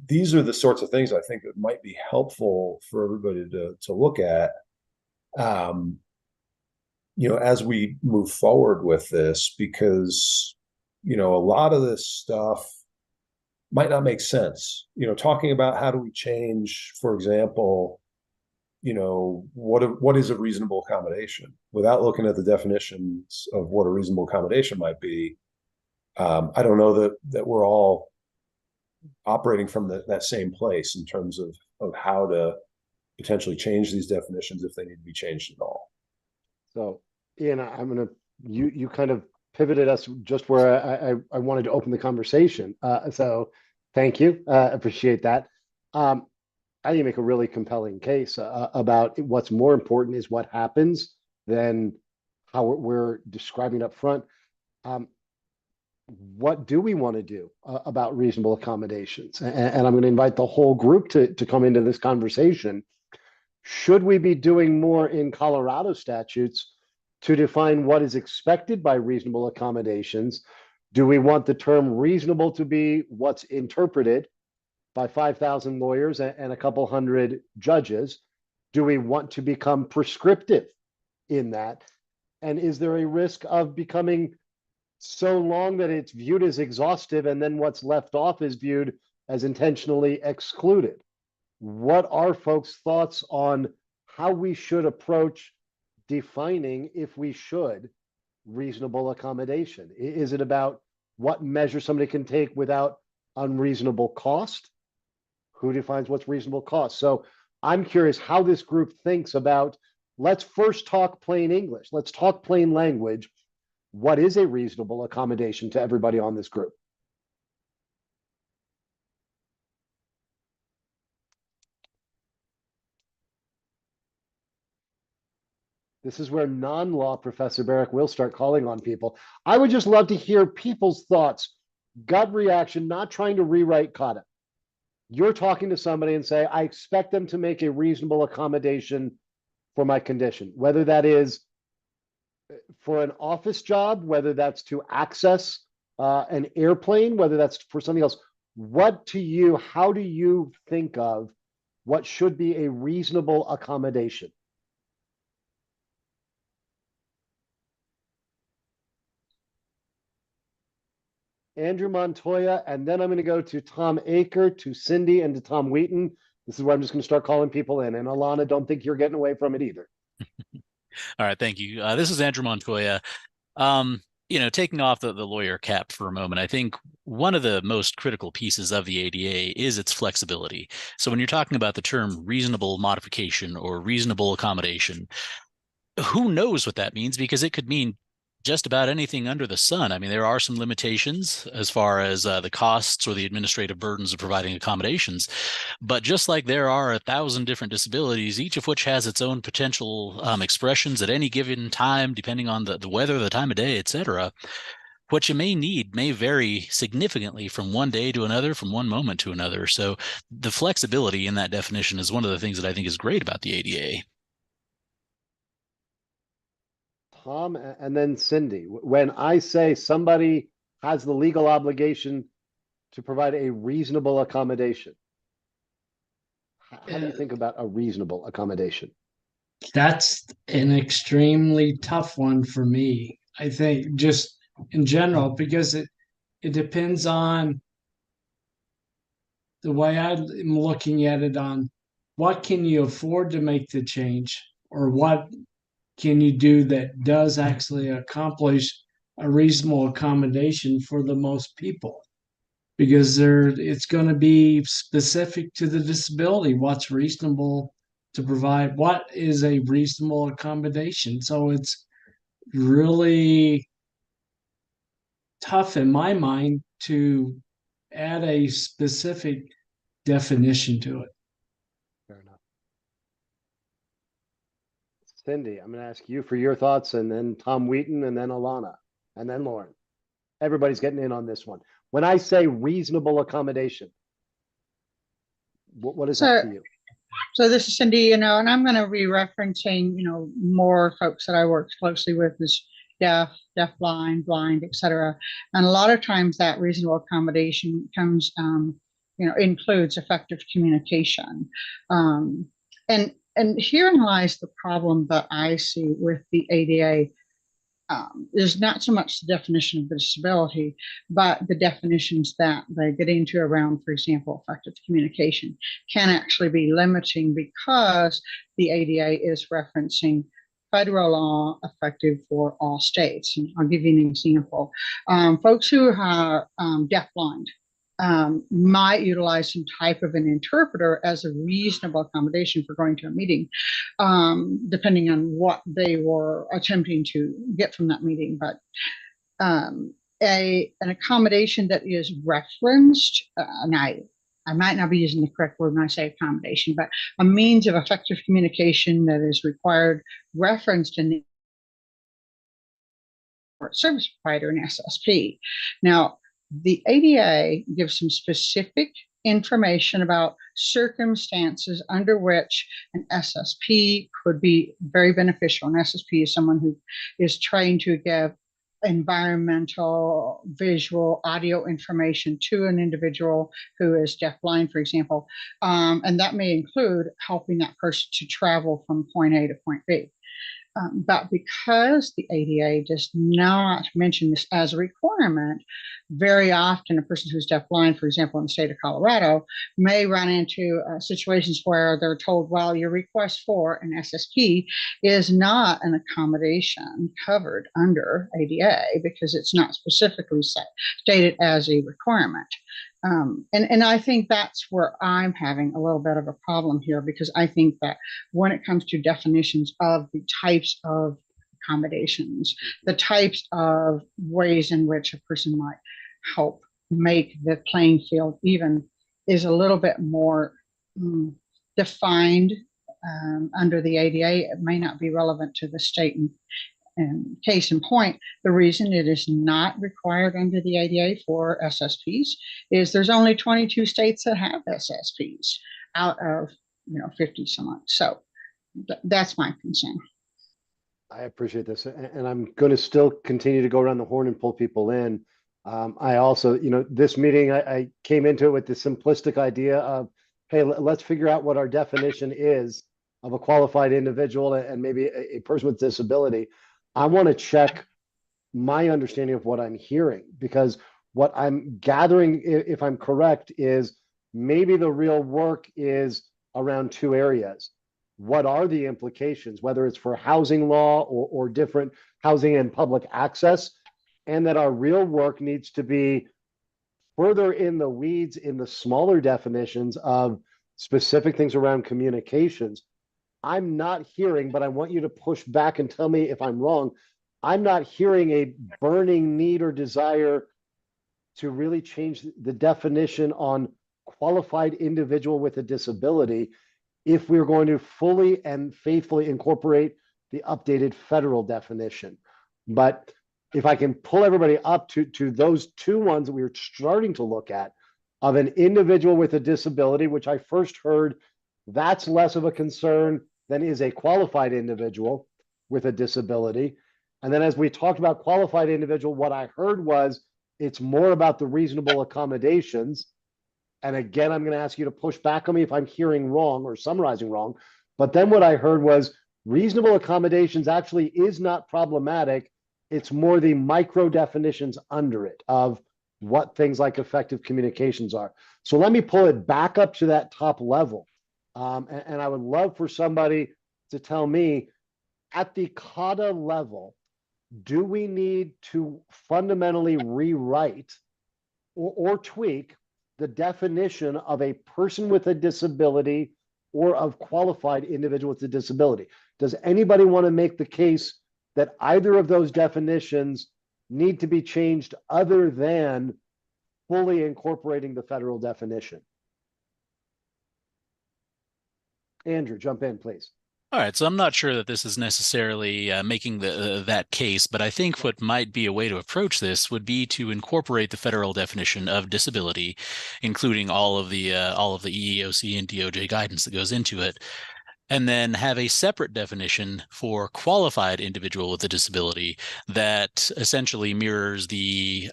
Speaker 2: these are the sorts of things I think that might be helpful for everybody to look at, as we move forward with this, because, a lot of this stuff might not make sense. Talking about how do we change, for example, what is a reasonable accommodation without looking at the definitions of what a reasonable accommodation might be. I don't know that we're all operating from that same place in terms of how to potentially change these definitions if they need to be changed at all.
Speaker 1: So, Ian, you kind of pivoted us just where I wanted to open the conversation. So thank you. Appreciate that. I think you make a really compelling case about what's more important is what happens than how we're describing up front. What do we want to do about reasonable accommodations? And I'm going to invite the whole group to come into this conversation. Should we be doing more in Colorado statutes to define what is expected by reasonable accommodations? Do we want the term reasonable to be what's interpreted by 5,000 lawyers and a couple hundred judges? Do we want to become prescriptive in that? And is there a risk of becoming so long that it's viewed as exhaustive and then what's left off is viewed as intentionally excluded? What are folks' thoughts on how we should approach defining, if we should, reasonable accommodation? Is it about what measure somebody can take without unreasonable cost? Who defines what's reasonable cost? So I'm curious how this group thinks about, let's first talk plain English. Let's talk plain language. What is a reasonable accommodation to everybody on this group? This is where non-law Professor Barrick will start calling on people. I would just love to hear people's thoughts, gut reaction, not trying to rewrite kata. you're talking to somebody and say, I expect them to make a reasonable accommodation for my condition, whether that is for an office job, whether that's to access an airplane, whether that's for something else. What to you, how do you think of what should be a reasonable accommodation? Andrew Montoya, and then I'm going to go to Tom Aker, to Cindy, and to Tom Wheaton. This is where I'm just going to start calling people in. And Alana, don't think you're getting away from it either.
Speaker 6: All right, thank you. This is Andrew Montoya. Taking off the lawyer cap for a moment, I think one of the most critical pieces of the ADA is its flexibility. So when you're talking about the term reasonable modification or reasonable accommodation, who knows what that means? Because it could mean just about anything under the sun. I mean, there are some limitations as far as the costs or the administrative burdens of providing accommodations. But just like there are 1,000 different disabilities, each of which has its own potential expressions at any given time, depending on the weather, the time of day, etc., what you may need may vary significantly from one day to another, from one moment to another. So the flexibility in that definition is one of the things that I think is great about the ADA.
Speaker 1: Tom, and then Cindy. When I say somebody has the legal obligation to provide a reasonable accommodation, how do you think about a reasonable accommodation?
Speaker 5: That's an extremely tough one for me. I think just in general, because it depends on the way I'm looking at it on what can you afford to make the change, or what can you do that does actually accomplish a reasonable accommodation for the most people? Because it's going to be specific to the disability. What's reasonable to provide? What is a reasonable accommodation? So it's really tough in my mind to add a specific definition to it.
Speaker 1: Fair enough. Cindy, I'm going to ask you for your thoughts, and then Tom Wheaton, and then Alana, and then Lauren. Everybody's getting in on this one. When I say reasonable accommodation, what is that to you?
Speaker 8: So this is Cindy, and I'm going to be referencing, more folks that I work closely with is deaf, blind, et cetera. And a lot of times that reasonable accommodation comes, includes effective communication. And herein lies the problem that I see with the ADA. Is not so much the definition of the disability, but the definitions that they get into around, for example, effective communication can actually be limiting because the ADA is referencing federal law effective for all states. And I'll give you an example. Folks who are deafblind might utilize some type of an interpreter as a reasonable accommodation for going to a meeting, depending on what they were attempting to get from that meeting. But an accommodation that is referenced, and I might not be using the correct word when I say accommodation, but a means of effective communication that is required, referenced in the service provider and SSP. Now, the ADA gives some specific information about circumstances under which an SSP could be very beneficial. An SSP is someone who is trained to give environmental, visual, audio information to an individual who is deafblind, for example. And that may include helping that person to travel from point A to point B. But because the ADA does not mention this as a requirement, very often a person who's deafblind, for example, in the state of Colorado, may run into situations where they're told, well, your request for an SSP is not an accommodation covered under ADA because it's not specifically stated as a requirement. And I think that's where I'm having a little bit of a problem here, because I think that when it comes to definitions of the types of accommodations, the types of ways in which a person might help make the playing field even is a little bit more defined under the ADA. It may not be relevant to the state And case in point, the reason it is not required under the ADA for SSPs is there's only 22 states that have SSPs out of 50 some odd. So that's my concern.
Speaker 1: I appreciate this, and I'm going to still continue to go around the horn and pull people in. I also, this meeting, I came into it with the simplistic idea of, hey, let's figure out what our definition is of a qualified individual and maybe a person with disability. I want to check my understanding of what I'm hearing, because what I'm gathering, if I'm correct, is maybe the real work is around two areas. What are the implications, whether it's for housing law or different housing and public access, and that our real work needs to be further in the weeds in the smaller definitions of specific things around communications. I'm not hearing, but I want you to push back and tell me if I'm wrong. I'm not hearing a burning need or desire to really change the definition on qualified individual with a disability if we're going to fully and faithfully incorporate the updated federal definition. But if I can pull everybody up to those two ones that we were starting to look at, of an individual with a disability, which I first heard that's less of a concern than is a qualified individual with a disability. And then as we talked about qualified individual, what I heard was it's more about the reasonable accommodations. And again, I'm going to ask you to push back on me if I'm hearing wrong or summarizing wrong. But then what I heard was reasonable accommodations actually is not problematic. It's more the micro definitions under it of what things like effective communications are. So let me pull it back up to that top level. And I would love for somebody to tell me at the CADA level, do we need to fundamentally rewrite or tweak the definition of a person with a disability or of qualified individual with a disability? Does anybody want to make the case that either of those definitions need to be changed other than fully incorporating the federal definition? Andrew, jump in, please.
Speaker 6: All right, so I'm not sure that this is necessarily making that case, but I think what might be a way to approach this would be to incorporate the federal definition of disability, including all of the EEOC and DOJ guidance that goes into it, and then have a separate definition for qualified individual with a disability that essentially mirrors the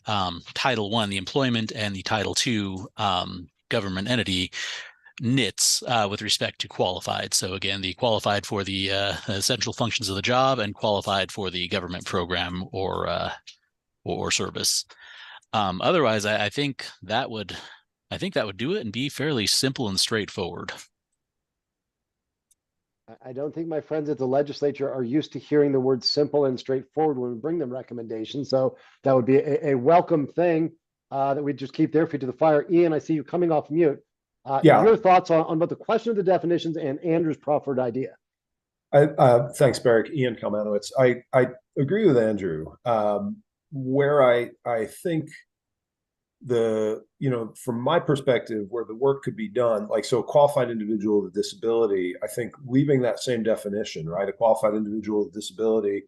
Speaker 6: Title I, the employment, and the Title II government entity NITs with respect to qualified. So again, the qualified for the essential functions of the job and qualified for the government program or service. Otherwise, I think that would do it and be fairly simple and straightforward.
Speaker 1: I don't think my friends at the legislature are used to hearing the word simple and straightforward when we bring them recommendations. So that would be a welcome thing that we just keep their feet to the fire. Ian, I see you coming off mute. Your thoughts on both the question of the definitions and Andrew's proffered idea?
Speaker 2: Thanks, Barrick. Ian Kalmanowitz. I agree with Andrew. Where I think from my perspective, where the work could be done, like, so a qualified individual with a disability, I think leaving that same definition, right? A qualified individual with a disability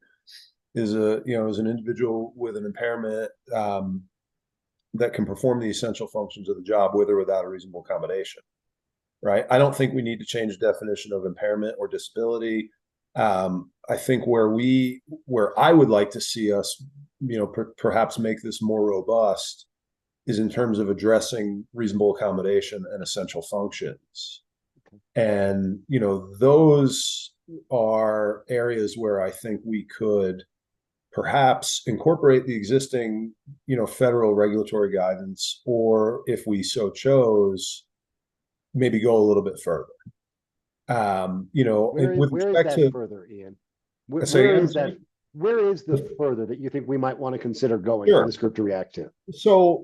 Speaker 2: is is an individual with an impairment that can perform the essential functions of the job with or without a reasonable accommodation, right? I don't think we need to change the definition of impairment or disability. I think where I would like to see us, perhaps make this more robust is in terms of addressing reasonable accommodation and essential functions. And, those are areas where I think we could perhaps incorporate the existing, federal regulatory guidance, or if we so chose, maybe go a little bit further. With respect to
Speaker 1: further, Ian, where is the further that you think we might want to consider going for this group to react to?
Speaker 2: So,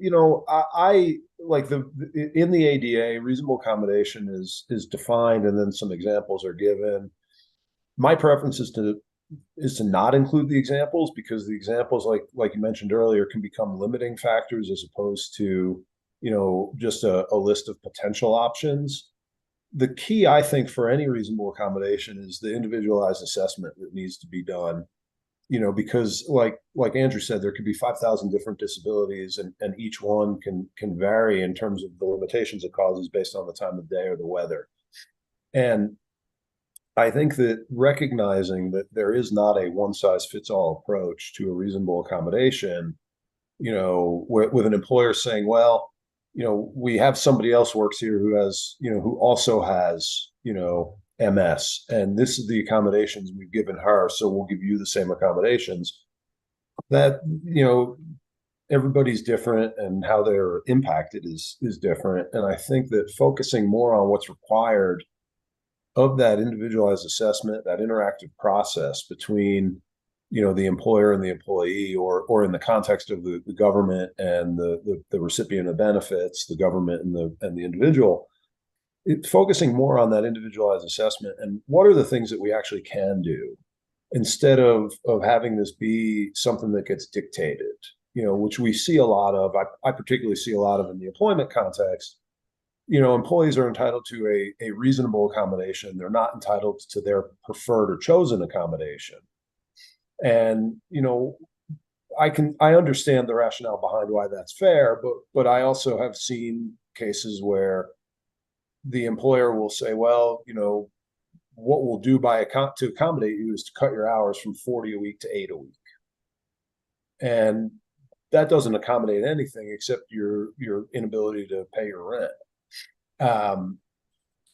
Speaker 2: I like in the ADA, reasonable accommodation is defined, and then some examples are given. My preference is to not include the examples, because the examples, like you mentioned earlier, can become limiting factors as opposed to, just a list of potential options. The key, I think, for any reasonable accommodation is the individualized assessment that needs to be done because like Andrew said, there could be 5,000 different disabilities, and each one can vary in terms of the limitations it causes based on the time of day or the weather. And I think that recognizing that there is not a one size fits all approach to a reasonable accommodation, with an employer saying, well, we have somebody else works here who has, who also has, MS, and this is the accommodations we've given her, so we'll give you the same accommodations. That, everybody's different and how they're impacted is different. And I think that focusing more on what's required of that individualized assessment, that interactive process between, the employer and the employee, or in the context of the government and the recipient of benefits, the government and the individual, focusing more on that individualized assessment and what are the things that we actually can do, instead of having this be something that gets dictated, which we see a lot of. I particularly see a lot of in the employment context. Employees are entitled to a reasonable accommodation. They're not entitled to their preferred or chosen accommodation. And, I understand the rationale behind why that's fair, but I also have seen cases where the employer will say, well, what we'll do to accommodate you is to cut your hours from 40 a week to 8 a week. And that doesn't accommodate anything except your inability to pay your rent.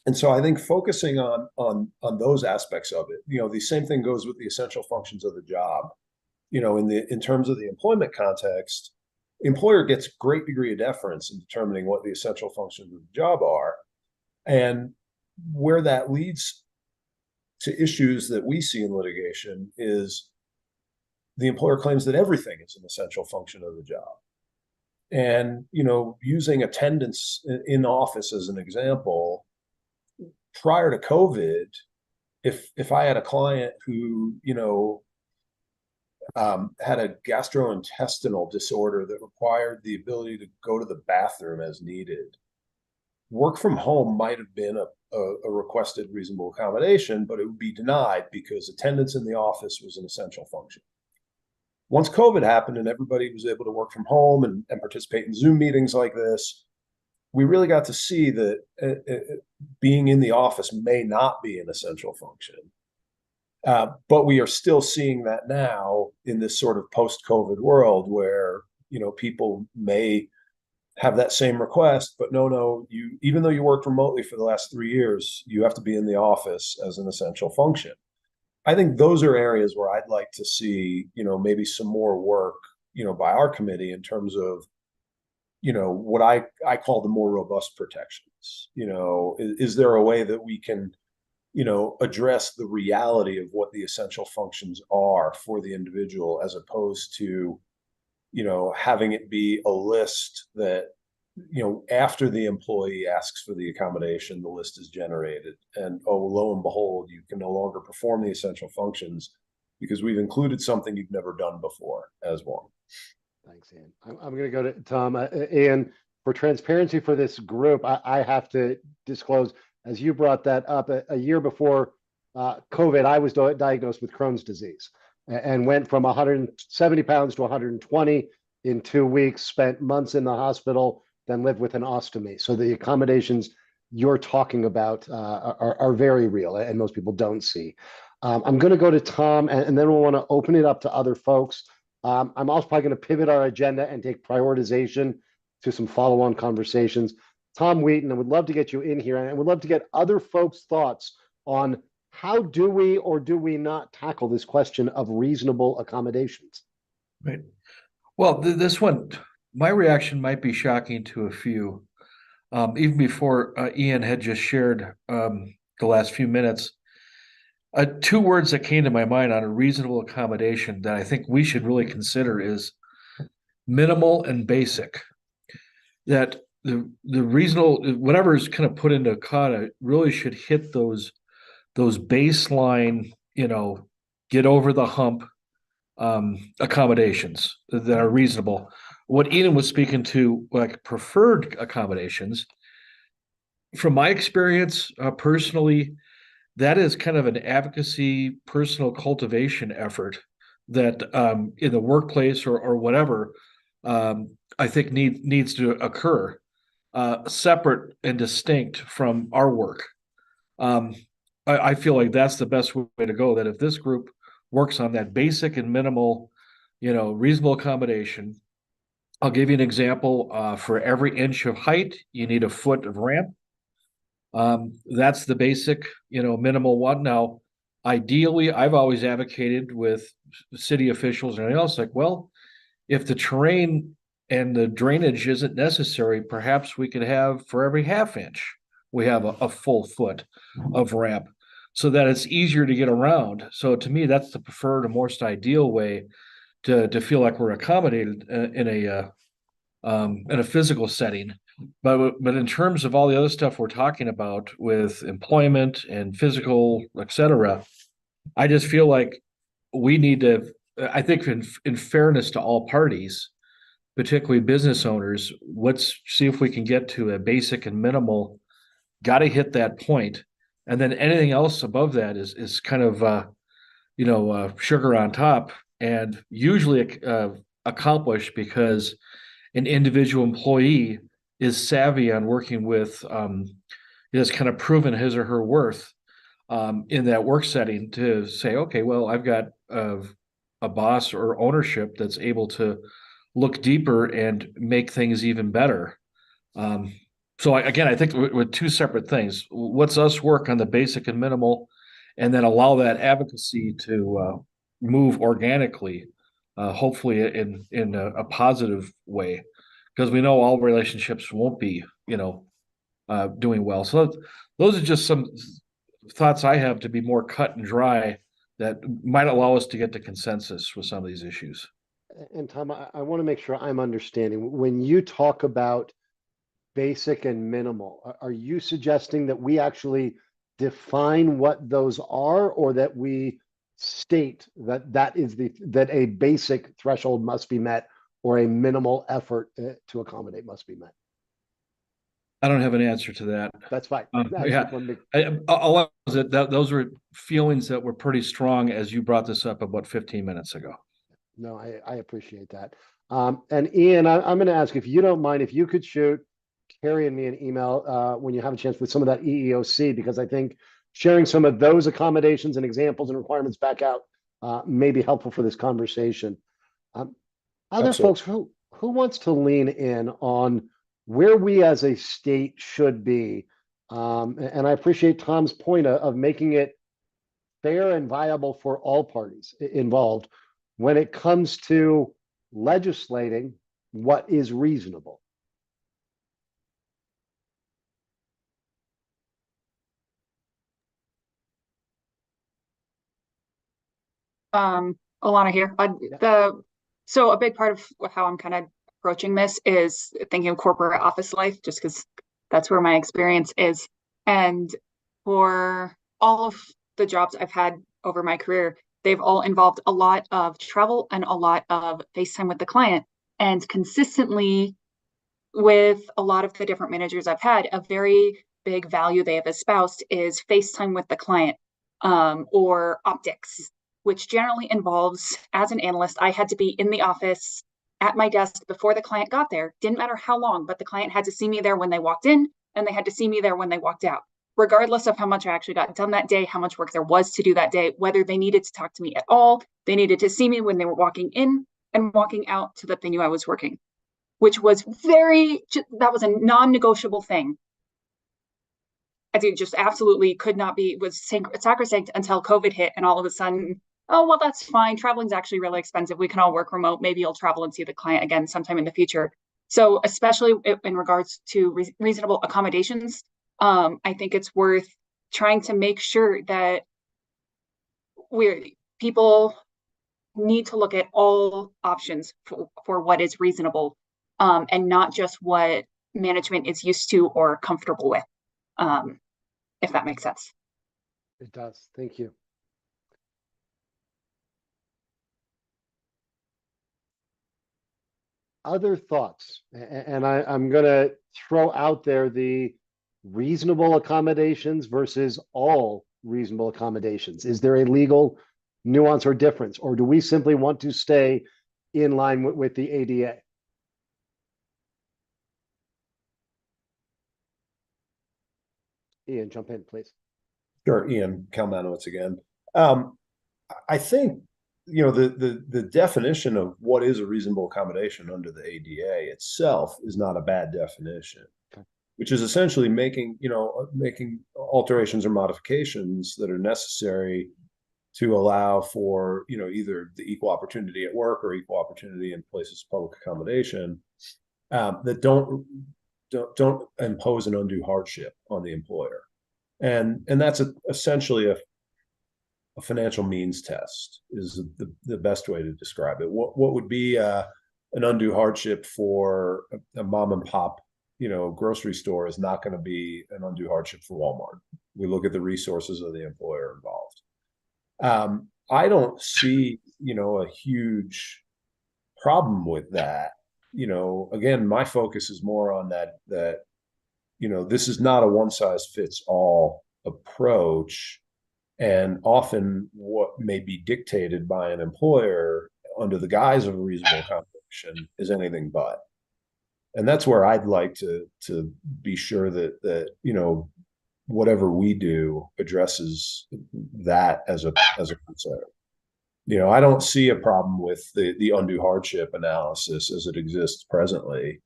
Speaker 2: And so I think focusing on those aspects of it, the same thing goes with the essential functions of the job. In terms of the employment context, employer gets great degree of deference in determining what the essential functions of the job are. And where that leads to issues that we see in litigation is the employer claims that everything is an essential function of the job. And, using attendance in office as an example, prior to COVID, if I had a client who, had a gastrointestinal disorder that required the ability to go to the bathroom as needed, work from home might have been a requested reasonable accommodation, but it would be denied because attendance in the office was an essential function. Once COVID happened and everybody was able to work from home and participate in Zoom meetings like this, we really got to see that being in the office may not be an essential function. But we are still seeing that now in this sort of post-COVID world where, people may have that same request, but no, even though you worked remotely for the last 3 years, you have to be in the office as an essential function. I think those are areas where I'd like to see, maybe some more work, by our committee in terms of, what I call the more robust protections. Is there a way that we can, address the reality of what the essential functions are for the individual, as opposed to, having it be a list that, after the employee asks for the accommodation, the list is generated, and lo and behold, you can no longer perform the essential functions because we've included something you've never done before as one.
Speaker 1: Thanks, Ian. I'm going to go to Tom. Ian, for transparency for this group, I have to disclose, as you brought that up, a year before COVID, I was diagnosed with Crohn's disease and went from 170 pounds to 120 in 2 weeks, spent months in the hospital, then lived with an ostomy. So the accommodations you're talking about are very real and most people don't see. I'm going to go to Tom, and then we'll want to open it up to other folks. I'm also probably going to pivot our agenda and take prioritization to some follow-on conversations. Tom Wheaton, I would love to get you in here, and I would love to get other folks' thoughts on how do we or do we not tackle this question of reasonable accommodations?
Speaker 3: Right. Well, this one, my reaction might be shocking to a few. Even before Ian had just shared the last few minutes, 2 words that came to my mind on a reasonable accommodation that I think we should really consider is minimal and basic. That the reasonable, whatever is kind of put into CADA, really should hit those baseline, get over the hump accommodations that are reasonable. What Ian was speaking to, like preferred accommodations, from my experience personally, that is kind of an advocacy, personal cultivation effort that in the workplace or whatever, I think needs to occur, separate and distinct from our work. I feel like that's the best way to go. That if this group works on that basic and minimal, reasonable accommodation, I'll give you an example. For every inch of height, you need a foot of ramp. That's the basic, minimal one. Now, ideally, I've always advocated with city officials and everything else, like, well, if the terrain and the drainage isn't necessary, perhaps we could have for every half inch, we have a full foot of ramp so that it's easier to get around. So to me, that's the preferred and most ideal way to feel like we're accommodated in a physical setting. But in terms of all the other stuff we're talking about with employment and physical, et cetera, I just feel like we need to, I think in fairness to all parties, particularly business owners, let's see if we can get to a basic and minimal, got to hit that point. And then anything else above that is kind of, sugar on top, and usually accomplished because an individual employee is savvy on working with, has kind of proven his or her worth in that work setting to say, okay, well, I've got a boss or ownership that's able to look deeper and make things even better. So again, I think with two separate things. Let's us work on the basic and minimal, and then allow that advocacy to move organically, hopefully in a positive way, because we know all relationships won't be, doing well. So those are just some thoughts I have to be more cut and dry that might allow us to get to consensus with some of these issues.
Speaker 1: And Tom, I want to make sure I'm understanding. When you talk about basic and minimal, are you suggesting that we actually define what those are, or that we state that a basic threshold must be met, or a minimal effort to accommodate must be met?
Speaker 3: I don't have an answer to that.
Speaker 1: That's fine.
Speaker 3: Yeah, those were feelings that were pretty strong as you brought this up about 15 minutes ago.
Speaker 1: No, I appreciate that. And Ian, I'm going to ask, if you don't mind, if you could shoot Carrie and me an email when you have a chance with some of that EEOC, because I think sharing some of those accommodations and examples and requirements back out may be helpful for this conversation. Other folks, who wants to lean in on where we as a state should be? And I appreciate Tom's point of making it fair and viable for all parties involved when it comes to legislating what is reasonable.
Speaker 4: Alana here. So a big part of how I'm kind of approaching this is thinking of corporate office life, just because that's where my experience is. And for all of the jobs I've had over my career, they've all involved a lot of travel and a lot of FaceTime with the client. And consistently with a lot of the different managers I've had, a very big value they have espoused is FaceTime with the client, or optics, which generally involves, as an analyst, I had to be in the office at my desk before the client got there. Didn't matter how long, but the client had to see me there when they walked in, and they had to see me there when they walked out, regardless of how much I actually got done that day, how much work there was to do that day, whether they needed to talk to me at all. They needed to see me when they were walking in and walking out so that they knew I was working, which was that was a non-negotiable thing. I think just absolutely could not be, was sacrosanct until COVID hit, and all of a sudden, oh, well, that's fine. Traveling's actually really expensive. We can all work remote. Maybe you'll travel and see the client again sometime in the future. So especially in regards to reasonable accommodations, I think it's worth trying to make sure that people need to look at all options for what is reasonable, and not just what management is used to or comfortable with, if that makes sense.
Speaker 1: It does. Thank you. Other thoughts? And I'm going to throw out there the reasonable accommodations versus all reasonable accommodations. Is there a legal nuance or difference, or do we simply want to stay in line with the ADA? Ian, jump in, please.
Speaker 2: Sure, Ian Kalmanowitz again. I think, the definition of what is a reasonable accommodation under the ADA itself is not a bad definition,
Speaker 1: okay,
Speaker 2: which is essentially making alterations or modifications that are necessary to allow for, either the equal opportunity at work or equal opportunity in places of public accommodation, that don't impose an undue hardship on the employer. And that's essentially a financial means test is the best way to describe it. What would be an undue hardship for a mom and pop, grocery store is not going to be an undue hardship for Walmart. We look at the resources of the employer involved. I don't see, a huge problem with that. Again, my focus is more on that this is not a one size fits all approach. And often what may be dictated by an employer under the guise of a reasonable accommodation is anything but. And that's where I'd like to be sure that whatever we do addresses that as a concern. I don't see a problem with the undue hardship analysis as it exists presently.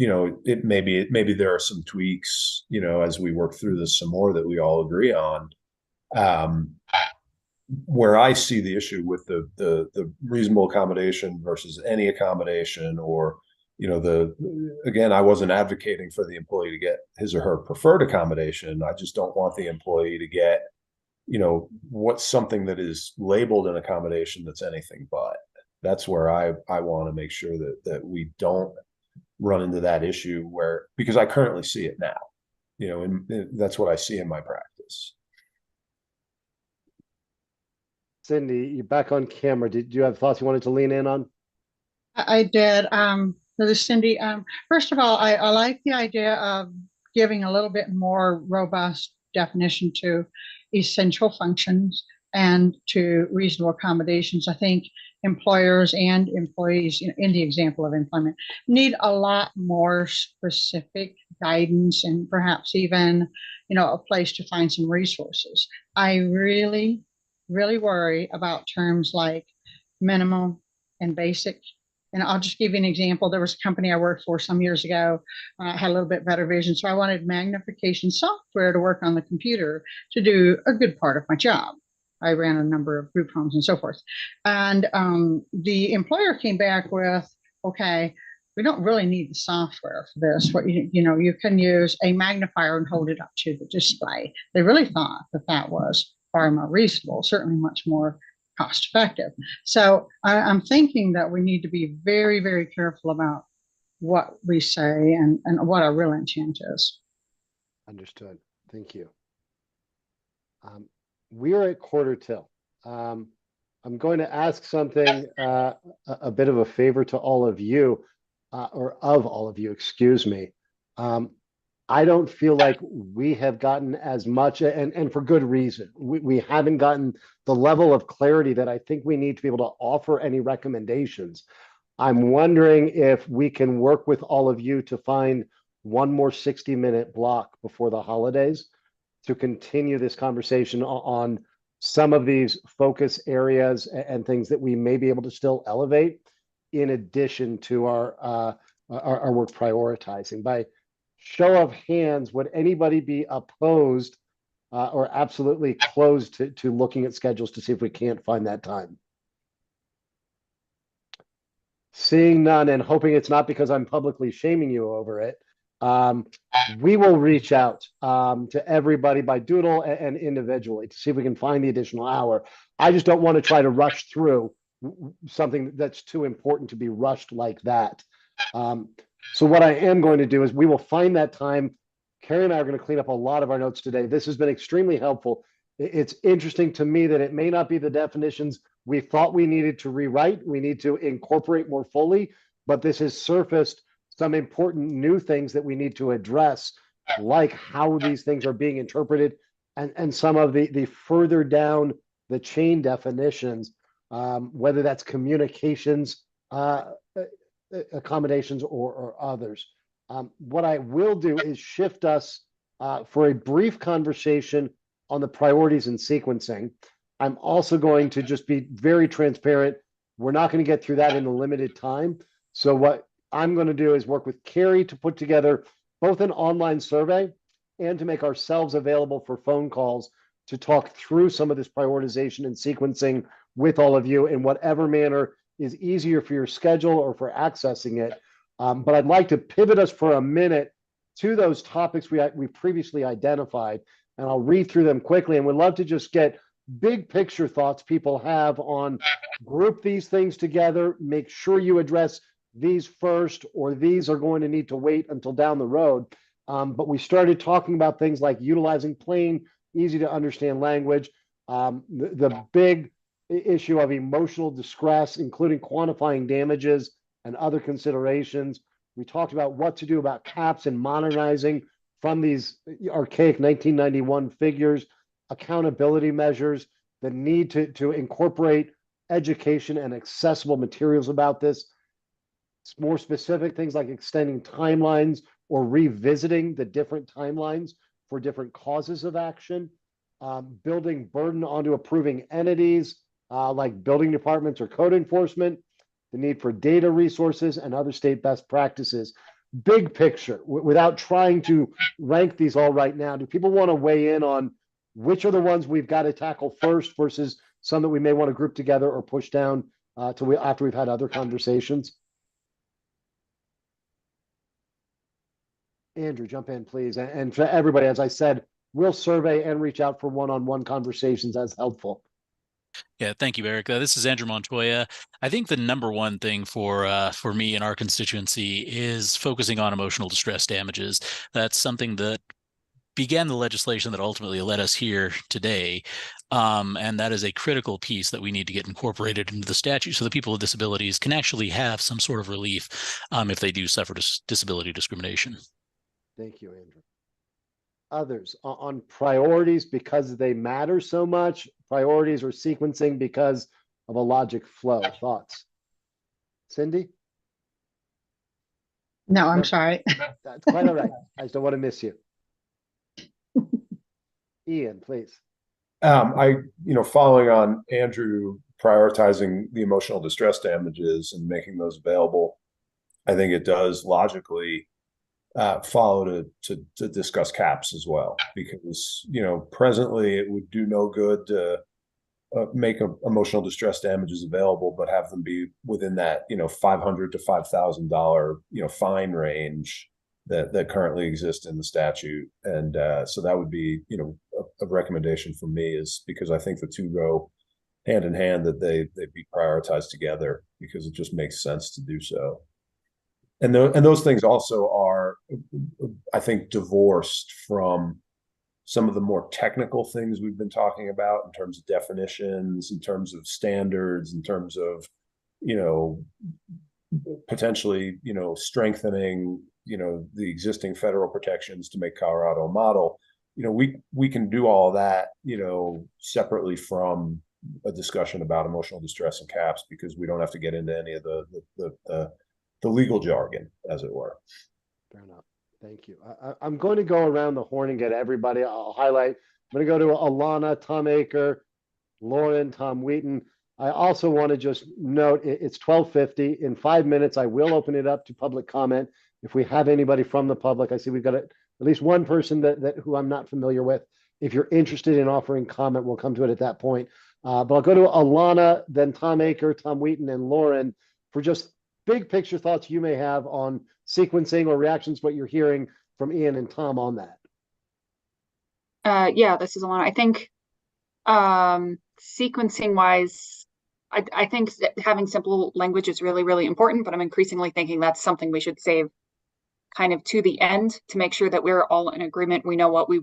Speaker 2: It maybe there are some tweaks, as we work through this some more that we all agree on. Where I see the issue with the reasonable accommodation versus any accommodation, or again, I wasn't advocating for the employee to get his or her preferred accommodation. I just don't want the employee to get what's something that is labeled an accommodation that's anything but. That's where I want to make sure that we don't run into that issue because I currently see it now, and that's what I see in my practice.
Speaker 1: Cindy, you're back on camera. Did you have thoughts you wanted to lean in on?
Speaker 8: I did. This is Cindy. First of all, I like the idea of giving a little bit more robust definition to essential functions and to reasonable accommodations. I think employers and employees, in the example of employment, need a lot more specific guidance and perhaps even, a place to find some resources. I really, really worry about terms like minimal and basic. And I'll just give you an example. There was a company I worked for some years ago, had a little bit better vision. So I wanted magnification software to work on the computer to do a good part of my job. I ran a number of group homes and so forth. And the employer came back with, okay, we don't really need the software for this. What you can use a magnifier and hold it up to the display. They really thought that was far more reasonable, certainly much more cost effective. So I'm thinking that we need to be very, very careful about what we say and what our real intent is.
Speaker 1: Understood. Thank you. We are at quarter till. I'm going to ask something, a bit of a favor to all of you, or of all of you, excuse me. I don't feel like we have gotten as much, and for good reason. We haven't gotten the level of clarity that I think we need to be able to offer any recommendations. I'm wondering if we can work with all of you to find one more 60-minute block before the holidays to continue this conversation on some of these focus areas and things that we may be able to still elevate in addition to our work prioritizing. By show of hands, would anybody be opposed or absolutely closed to looking at schedules to see if we can't find that time? Seeing none and hoping it's not because I'm publicly shaming you over it, we will reach out to everybody by doodle and individually to see if we can find the additional hour. I just don't want to try to rush through something that's too important to be rushed like that. So what I am going to do is we will find that time. Carrie and I are going to clean up a lot of our notes today. This has been extremely helpful. It's interesting to me that it may not be the definitions we thought we needed to rewrite. We need to incorporate more fully, but this has surfaced some important new things that we need to address, like how these things are being interpreted and some of the further down the chain definitions, whether that's communications accommodations or others. What I will do is shift us for a brief conversation on the priorities and sequencing. I'm also going to just be very transparent. We're not going to get through that in a limited time. So what I'm going to do is work with Carrie to put together both an online survey and to make ourselves available for phone calls to talk through some of this prioritization and sequencing with all of you in whatever manner is easier for your schedule or for accessing it. But I'd like to pivot us for a minute to those topics we previously identified, and I'll read through them quickly, and we'd love to just get big picture thoughts people have on group these things together, make sure you address these first, or these are going to need to wait until down the road. But we started talking about things like utilizing plain, easy to understand language, the big issue of emotional distress, including quantifying damages and other considerations. We talked about what to do about caps and modernizing from these archaic 1991 figures, accountability measures, the need to incorporate education and accessible materials about this. More specific things like extending timelines or revisiting the different timelines for different causes of action, building burden onto approving entities, like building departments or code enforcement, the need for data resources and other state best practices. Big picture, without trying to rank these all right now, do people want to weigh in on which are the ones we've got to tackle first versus some that we may want to group together or push down after we've had other conversations? Andrew, jump in, please. And for everybody, as I said, we'll survey and reach out for one-on-one conversations as helpful.
Speaker 6: Yeah, thank you, Eric. This is Andrew Montoya. I think the number one thing for me and our constituency is focusing on emotional distress damages. That's something that began the legislation that ultimately led us here today. And that is a critical piece that we need to get incorporated into the statute so that people with disabilities can actually have some sort of relief if they do suffer disability discrimination.
Speaker 1: Thank you, Andrew. Others on priorities because they matter so much, priorities or sequencing because of a logic flow. Thoughts? Cindy?
Speaker 8: No, I'm sorry.
Speaker 1: That's quite all right. I just don't want to miss you. Ian, please.
Speaker 2: Following on Andrew prioritizing the emotional distress damages and making those available, I think it does logically follow to discuss caps as well, because presently it would do no good to make emotional distress damages available, but have them be within that $500 to $5,000 fine range that currently exists in the statute. And so that would be a recommendation from me, is because I think the two go hand in hand, that they be prioritized together, because it just makes sense to do so. And those things also are, I think, divorced from some of the more technical things we've been talking about in terms of definitions, in terms of standards, in terms of, potentially, strengthening, the existing federal protections to make Colorado a model. We can do all that, separately from a discussion about emotional distress and caps, because we don't have to get into any of the legal jargon, as it were.
Speaker 1: Fair enough. Thank you. I'm going to go around the horn and get everybody. I'll highlight. I'm going to go to Alana, Tom Aker, Lauren, Tom Wheaton. I also want to just note it's 12:50. In 5 minutes, I will open it up to public comment. If we have anybody from the public, I see we've got at least one person that who I'm not familiar with. If you're interested in offering comment, we'll come to it at that point. But I'll go to Alana, then Tom Aker, Tom Wheaton, and Lauren for just big picture thoughts you may have on sequencing or reactions, what you're hearing from Ian and Tom on that.
Speaker 4: Yeah, this is Alana. I think sequencing wise, I think having simple language is really, really important, but I'm increasingly thinking that's something we should save kind of to the end to make sure that we're all in agreement. We know what we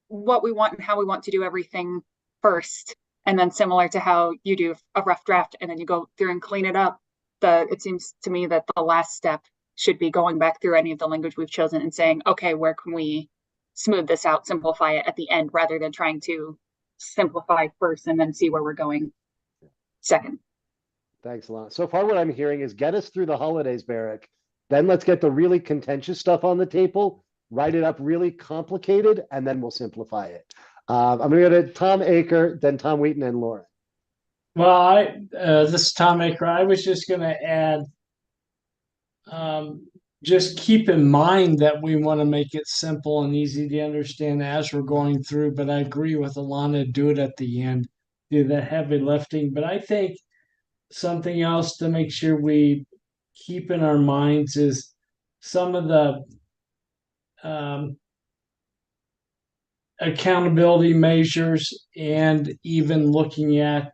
Speaker 4: want and how we want to do everything first. And then similar to how you do a rough draft and then you go through and clean it up. It seems to me that the last step should be going back through any of the language we've chosen and saying, okay, where can we smooth this out, simplify it at the end, rather than trying to simplify first and then see where we're going second.
Speaker 1: Thanks a lot. So far, what I'm hearing is get us through the holidays, Barrick. Then let's get the really contentious stuff on the table, write it up really complicated, and then we'll simplify it. I'm going to go to Tom Aker, then Tom Wheaton, and Lauren.
Speaker 5: Well, this is Tom Aker. I was just going to add, just keep in mind that we want to make it simple and easy to understand as we're going through. But I agree with Alana, do it at the end, do the heavy lifting. But I think something else to make sure we keep in our minds is some of the accountability measures, and even looking at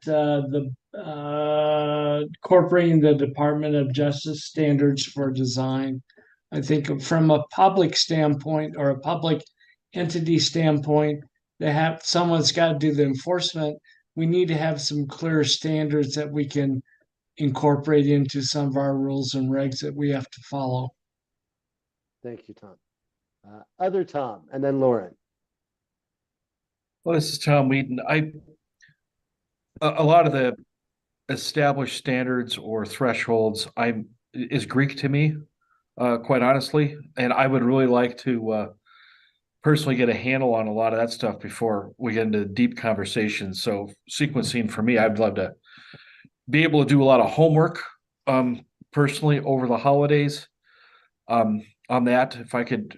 Speaker 5: incorporating the Department of Justice standards for design. I think from a public standpoint or a public entity standpoint, someone's got to do the enforcement. We need to have some clear standards that we can incorporate into some of our rules and regs that we have to follow.
Speaker 1: Thank you, Tom. Other Tom, and then Lauren.
Speaker 3: Well, this is Tom Wheaton. A lot of the established standards or thresholds is Greek to me, quite honestly, and I would really like to personally get a handle on a lot of that stuff before we get into deep conversations. So sequencing for me, I'd love to be able to do a lot of homework personally over the holidays on that. If I could,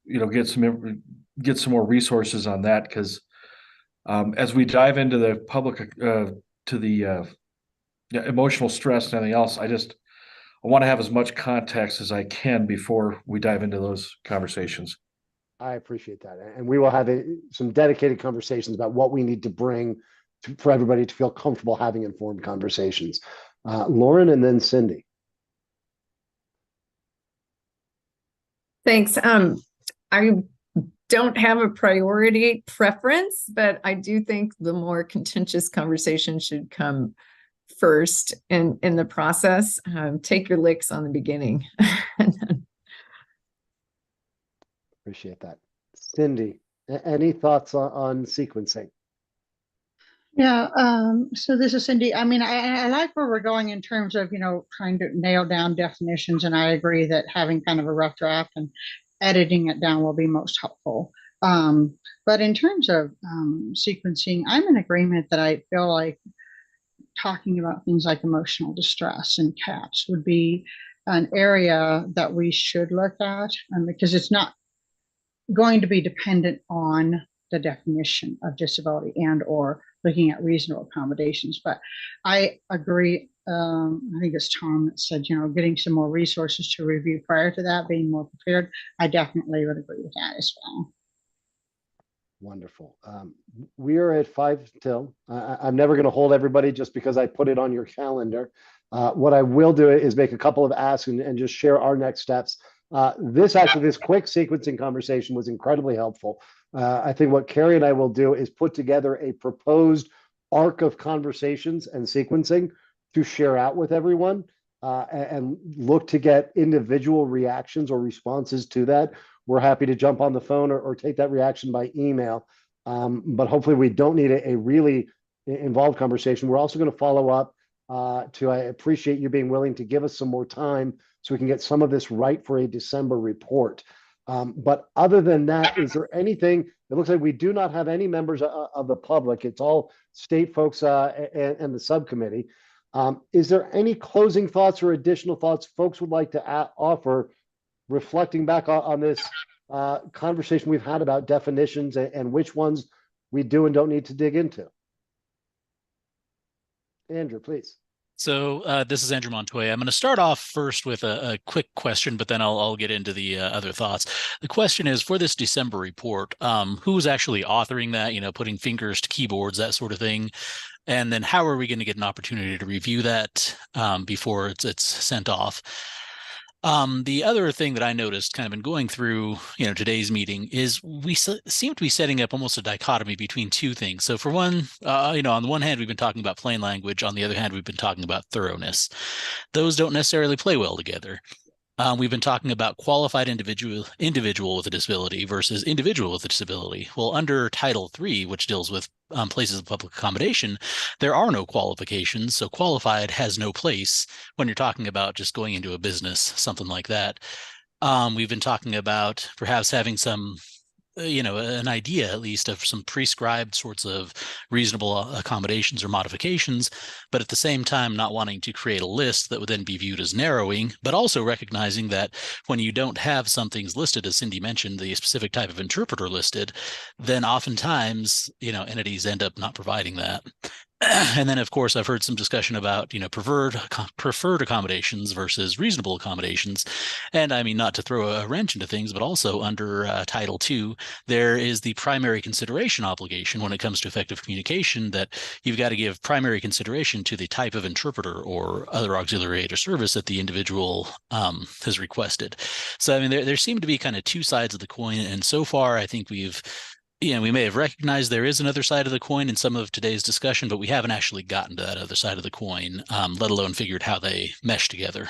Speaker 3: get some more resources on that, because as we dive into the public to the emotional stress and everything else, I want to have as much context as I can before we dive into those conversations.
Speaker 1: I appreciate that. And we will have some dedicated conversations about what we need to bring for everybody to feel comfortable having informed conversations. Lauren, and then Cindy.
Speaker 7: Thanks. I don't have a priority preference, but I do think the more contentious conversation should come first in the process. Take your licks on the beginning.
Speaker 1: Appreciate that. Cindy, any thoughts on sequencing?
Speaker 8: Yeah, so this is Cindy. I mean, I like where we're going in terms of, trying to nail down definitions, and I agree that having kind of a rough draft and editing it down will be most helpful. But in terms of sequencing, I'm in agreement that I feel like talking about things like emotional distress and CAPS would be an area that we should look at, because it's not going to be dependent on the definition of disability and or looking at reasonable accommodations. But I agree. I think it's Tom that said, getting some more resources to review prior to that, being more prepared. I definitely would agree with that as well.
Speaker 1: Wonderful. We are at 5 till. I'm never going to hold everybody just because I put it on your calendar. What I will do is make a couple of asks and just share our next steps. This quick sequencing conversation was incredibly helpful. I think what Carrie and I will do is put together a proposed arc of conversations and sequencing to share out with everyone, and look to get individual reactions or responses to that. We're happy to jump on the phone or take that reaction by email. But hopefully we don't need a really involved conversation. We're also going to follow up I appreciate you being willing to give us some more time so we can get some of this right for a December report. But other than that, is there anything? It looks like we do not have any members of the public. It's all state folks and the subcommittee. Is there any closing thoughts or additional thoughts folks would like to offer, reflecting back on this conversation we've had about definitions and which ones we do and don't need to dig into? Andrew, please.
Speaker 6: So this is Andrew Montoya. I'm going to start off first with a quick question, but then I'll get into the other thoughts. The question is, for this December report, who's actually authoring that, putting fingers to keyboards, that sort of thing? And then how are we going to get an opportunity to review that before it's sent off? The other thing that I noticed kind of in going through, today's meeting is we seem to be setting up almost a dichotomy between two things. So for one, on the one hand, we've been talking about plain language. On the other hand, we've been talking about thoroughness. Those don't necessarily play well together. We've been talking about qualified individual with a disability versus individual with a disability. Well, under Title III, which deals with places of public accommodation, there are no qualifications. So qualified has no place when you're talking about just going into a business, something like that. We've been talking about perhaps having some an idea at least of some prescribed sorts of reasonable accommodations or modifications, but at the same time not wanting to create a list that would then be viewed as narrowing, but also recognizing that when you don't have some things listed, as Cindy mentioned, the specific type of interpreter listed, then oftentimes, entities end up not providing that. And then, of course, I've heard some discussion about, preferred accommodations versus reasonable accommodations. And I mean, not to throw a wrench into things, but also under Title II, there is the primary consideration obligation when it comes to effective communication, that you've got to give primary consideration to the type of interpreter or other auxiliary aid or service that the individual has requested. So, I mean, there seem to be kind of two sides of the coin. And so far, I think we may have recognized there is another side of the coin in some of today's discussion, but we haven't actually gotten to that other side of the coin, let alone figured how they mesh together.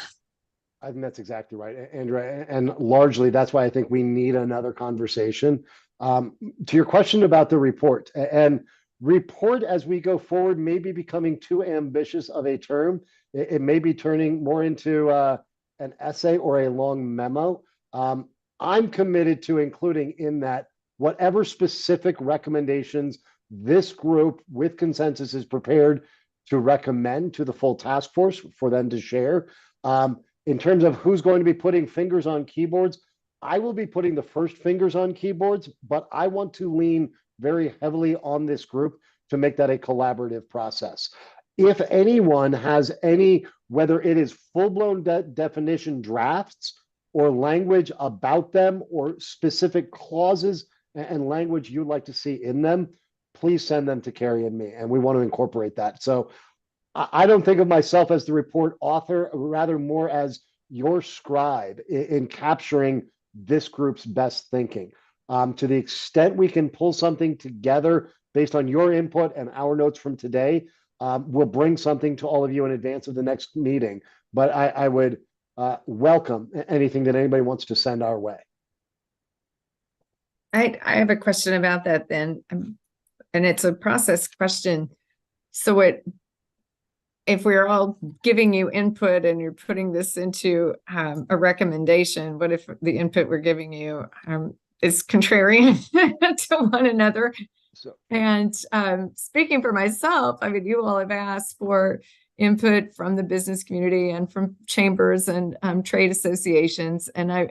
Speaker 1: I think that's exactly right, Andrew. And largely, that's why I think we need another conversation. To your question about the report, and report as we go forward may be becoming too ambitious of a term. It may be turning more into an essay or a long memo. I'm committed to including in that whatever specific recommendations this group with consensus is prepared to recommend to the full task force for them to share. In terms of who's going to be putting fingers on keyboards, I will be putting the first fingers on keyboards, but I want to lean very heavily on this group to make that a collaborative process. If anyone has any, whether it is full-blown definition drafts or language about them or specific clauses and language you'd like to see in them, please send them to Carrie and me, and we want to incorporate that. So I don't think of myself as the report author, rather more as your scribe in capturing this group's best thinking. To the extent we can pull something together based on your input and our notes from today, we'll bring something to all of you in advance of the next meeting. But I would welcome anything that anybody wants to send our way.
Speaker 7: I have a question about that then, and it's a process question. So if we're all giving you input and you're putting this into a recommendation, what if the input we're giving you is contrarian to one another? And speaking for myself, I mean, you all have asked for input from the business community and from chambers and trade associations, and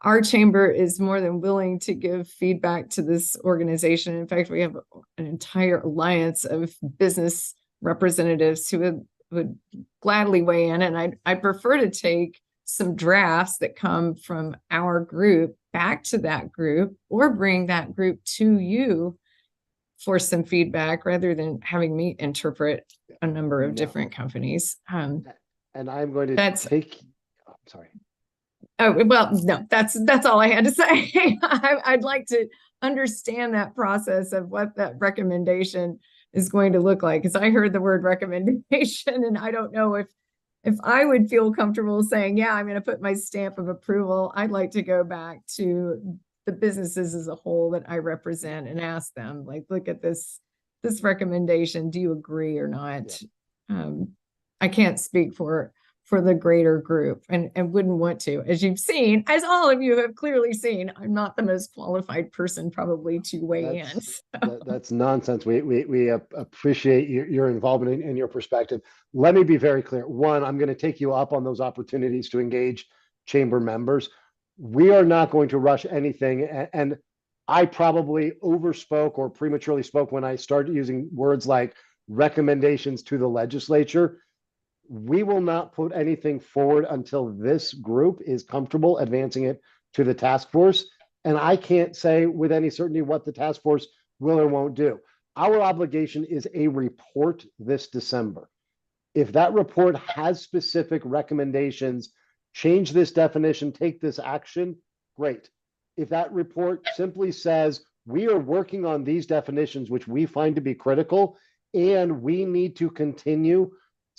Speaker 7: our chamber is more than willing to give feedback to this organization. In fact, we have an entire alliance of business representatives who would gladly weigh in. And I prefer to take some drafts that come from our group back to that group, or bring that group to you for some feedback, rather than having me interpret a number of different companies.
Speaker 1: And I'm going to take, I'm sorry.
Speaker 7: Oh, well, no, that's all I had to say. I'd like to understand that process of what that recommendation is going to look like. Because I heard the word recommendation, and I don't know if I would feel comfortable saying, yeah, I'm going to put my stamp of approval. I'd like to go back to the businesses as a whole that I represent and ask them, like, look at this recommendation. Do you agree or not? Yeah. I can't speak for the greater group, and wouldn't want to. As you've seen, as all of you have clearly seen, I'm not the most qualified person probably to weigh in. So.
Speaker 1: That's nonsense. We appreciate your involvement and your perspective. Let me be very clear. One, I'm going to take you up on those opportunities to engage chamber members. We are not going to rush anything. And I probably overspoke or prematurely spoke when I started using words like recommendations to the legislature. We will not put anything forward until this group is comfortable advancing it to the task force. And I can't say with any certainty what the task force will or won't do. Our obligation is a report this December. If that report has specific recommendations, change this definition, take this action, great. If that report simply says, we are working on these definitions, which we find to be critical, and we need to continue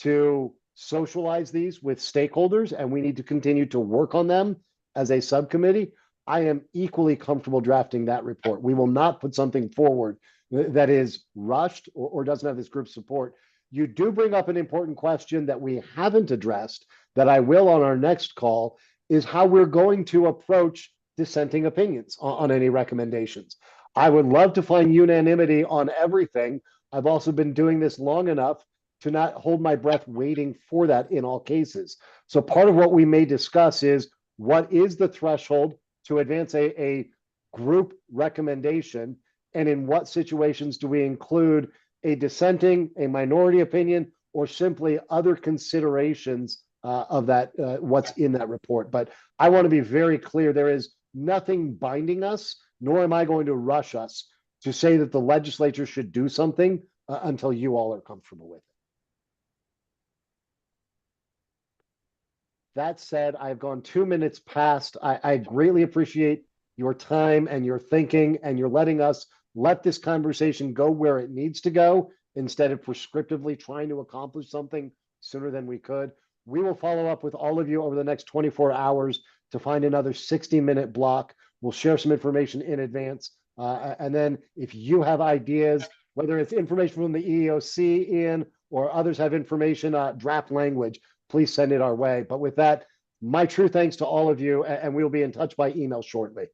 Speaker 1: to socialize these with stakeholders, and we need to continue to work on them as a subcommittee. I am equally comfortable drafting that report. We will not put something forward that is rushed or doesn't have this group support. You do bring up an important question that we haven't addressed, that I will on our next call, is how we're going to approach dissenting opinions on any recommendations. I would love to find unanimity on everything. I've also been doing this long enough to not hold my breath waiting for that in all cases. So part of what we may discuss is, what is the threshold to advance a group recommendation, and in what situations do we include a dissenting, a minority opinion, or simply other considerations of that, what's in that report. But I want to be very clear, there is nothing binding us, nor am I going to rush us to say that the legislature should do something until you all are comfortable with it. That said, I've gone 2 minutes past. I greatly appreciate your time and your thinking, and you're letting us let this conversation go where it needs to go instead of prescriptively trying to accomplish something sooner than we could. We will follow up with all of you over the next 24 hours to find another 60-minute block. We'll share some information in advance. And then if you have ideas, whether it's information from the EEOC in or others have information, draft language, please send it our way. But with that, my true thanks to all of you, and we'll be in touch by email shortly.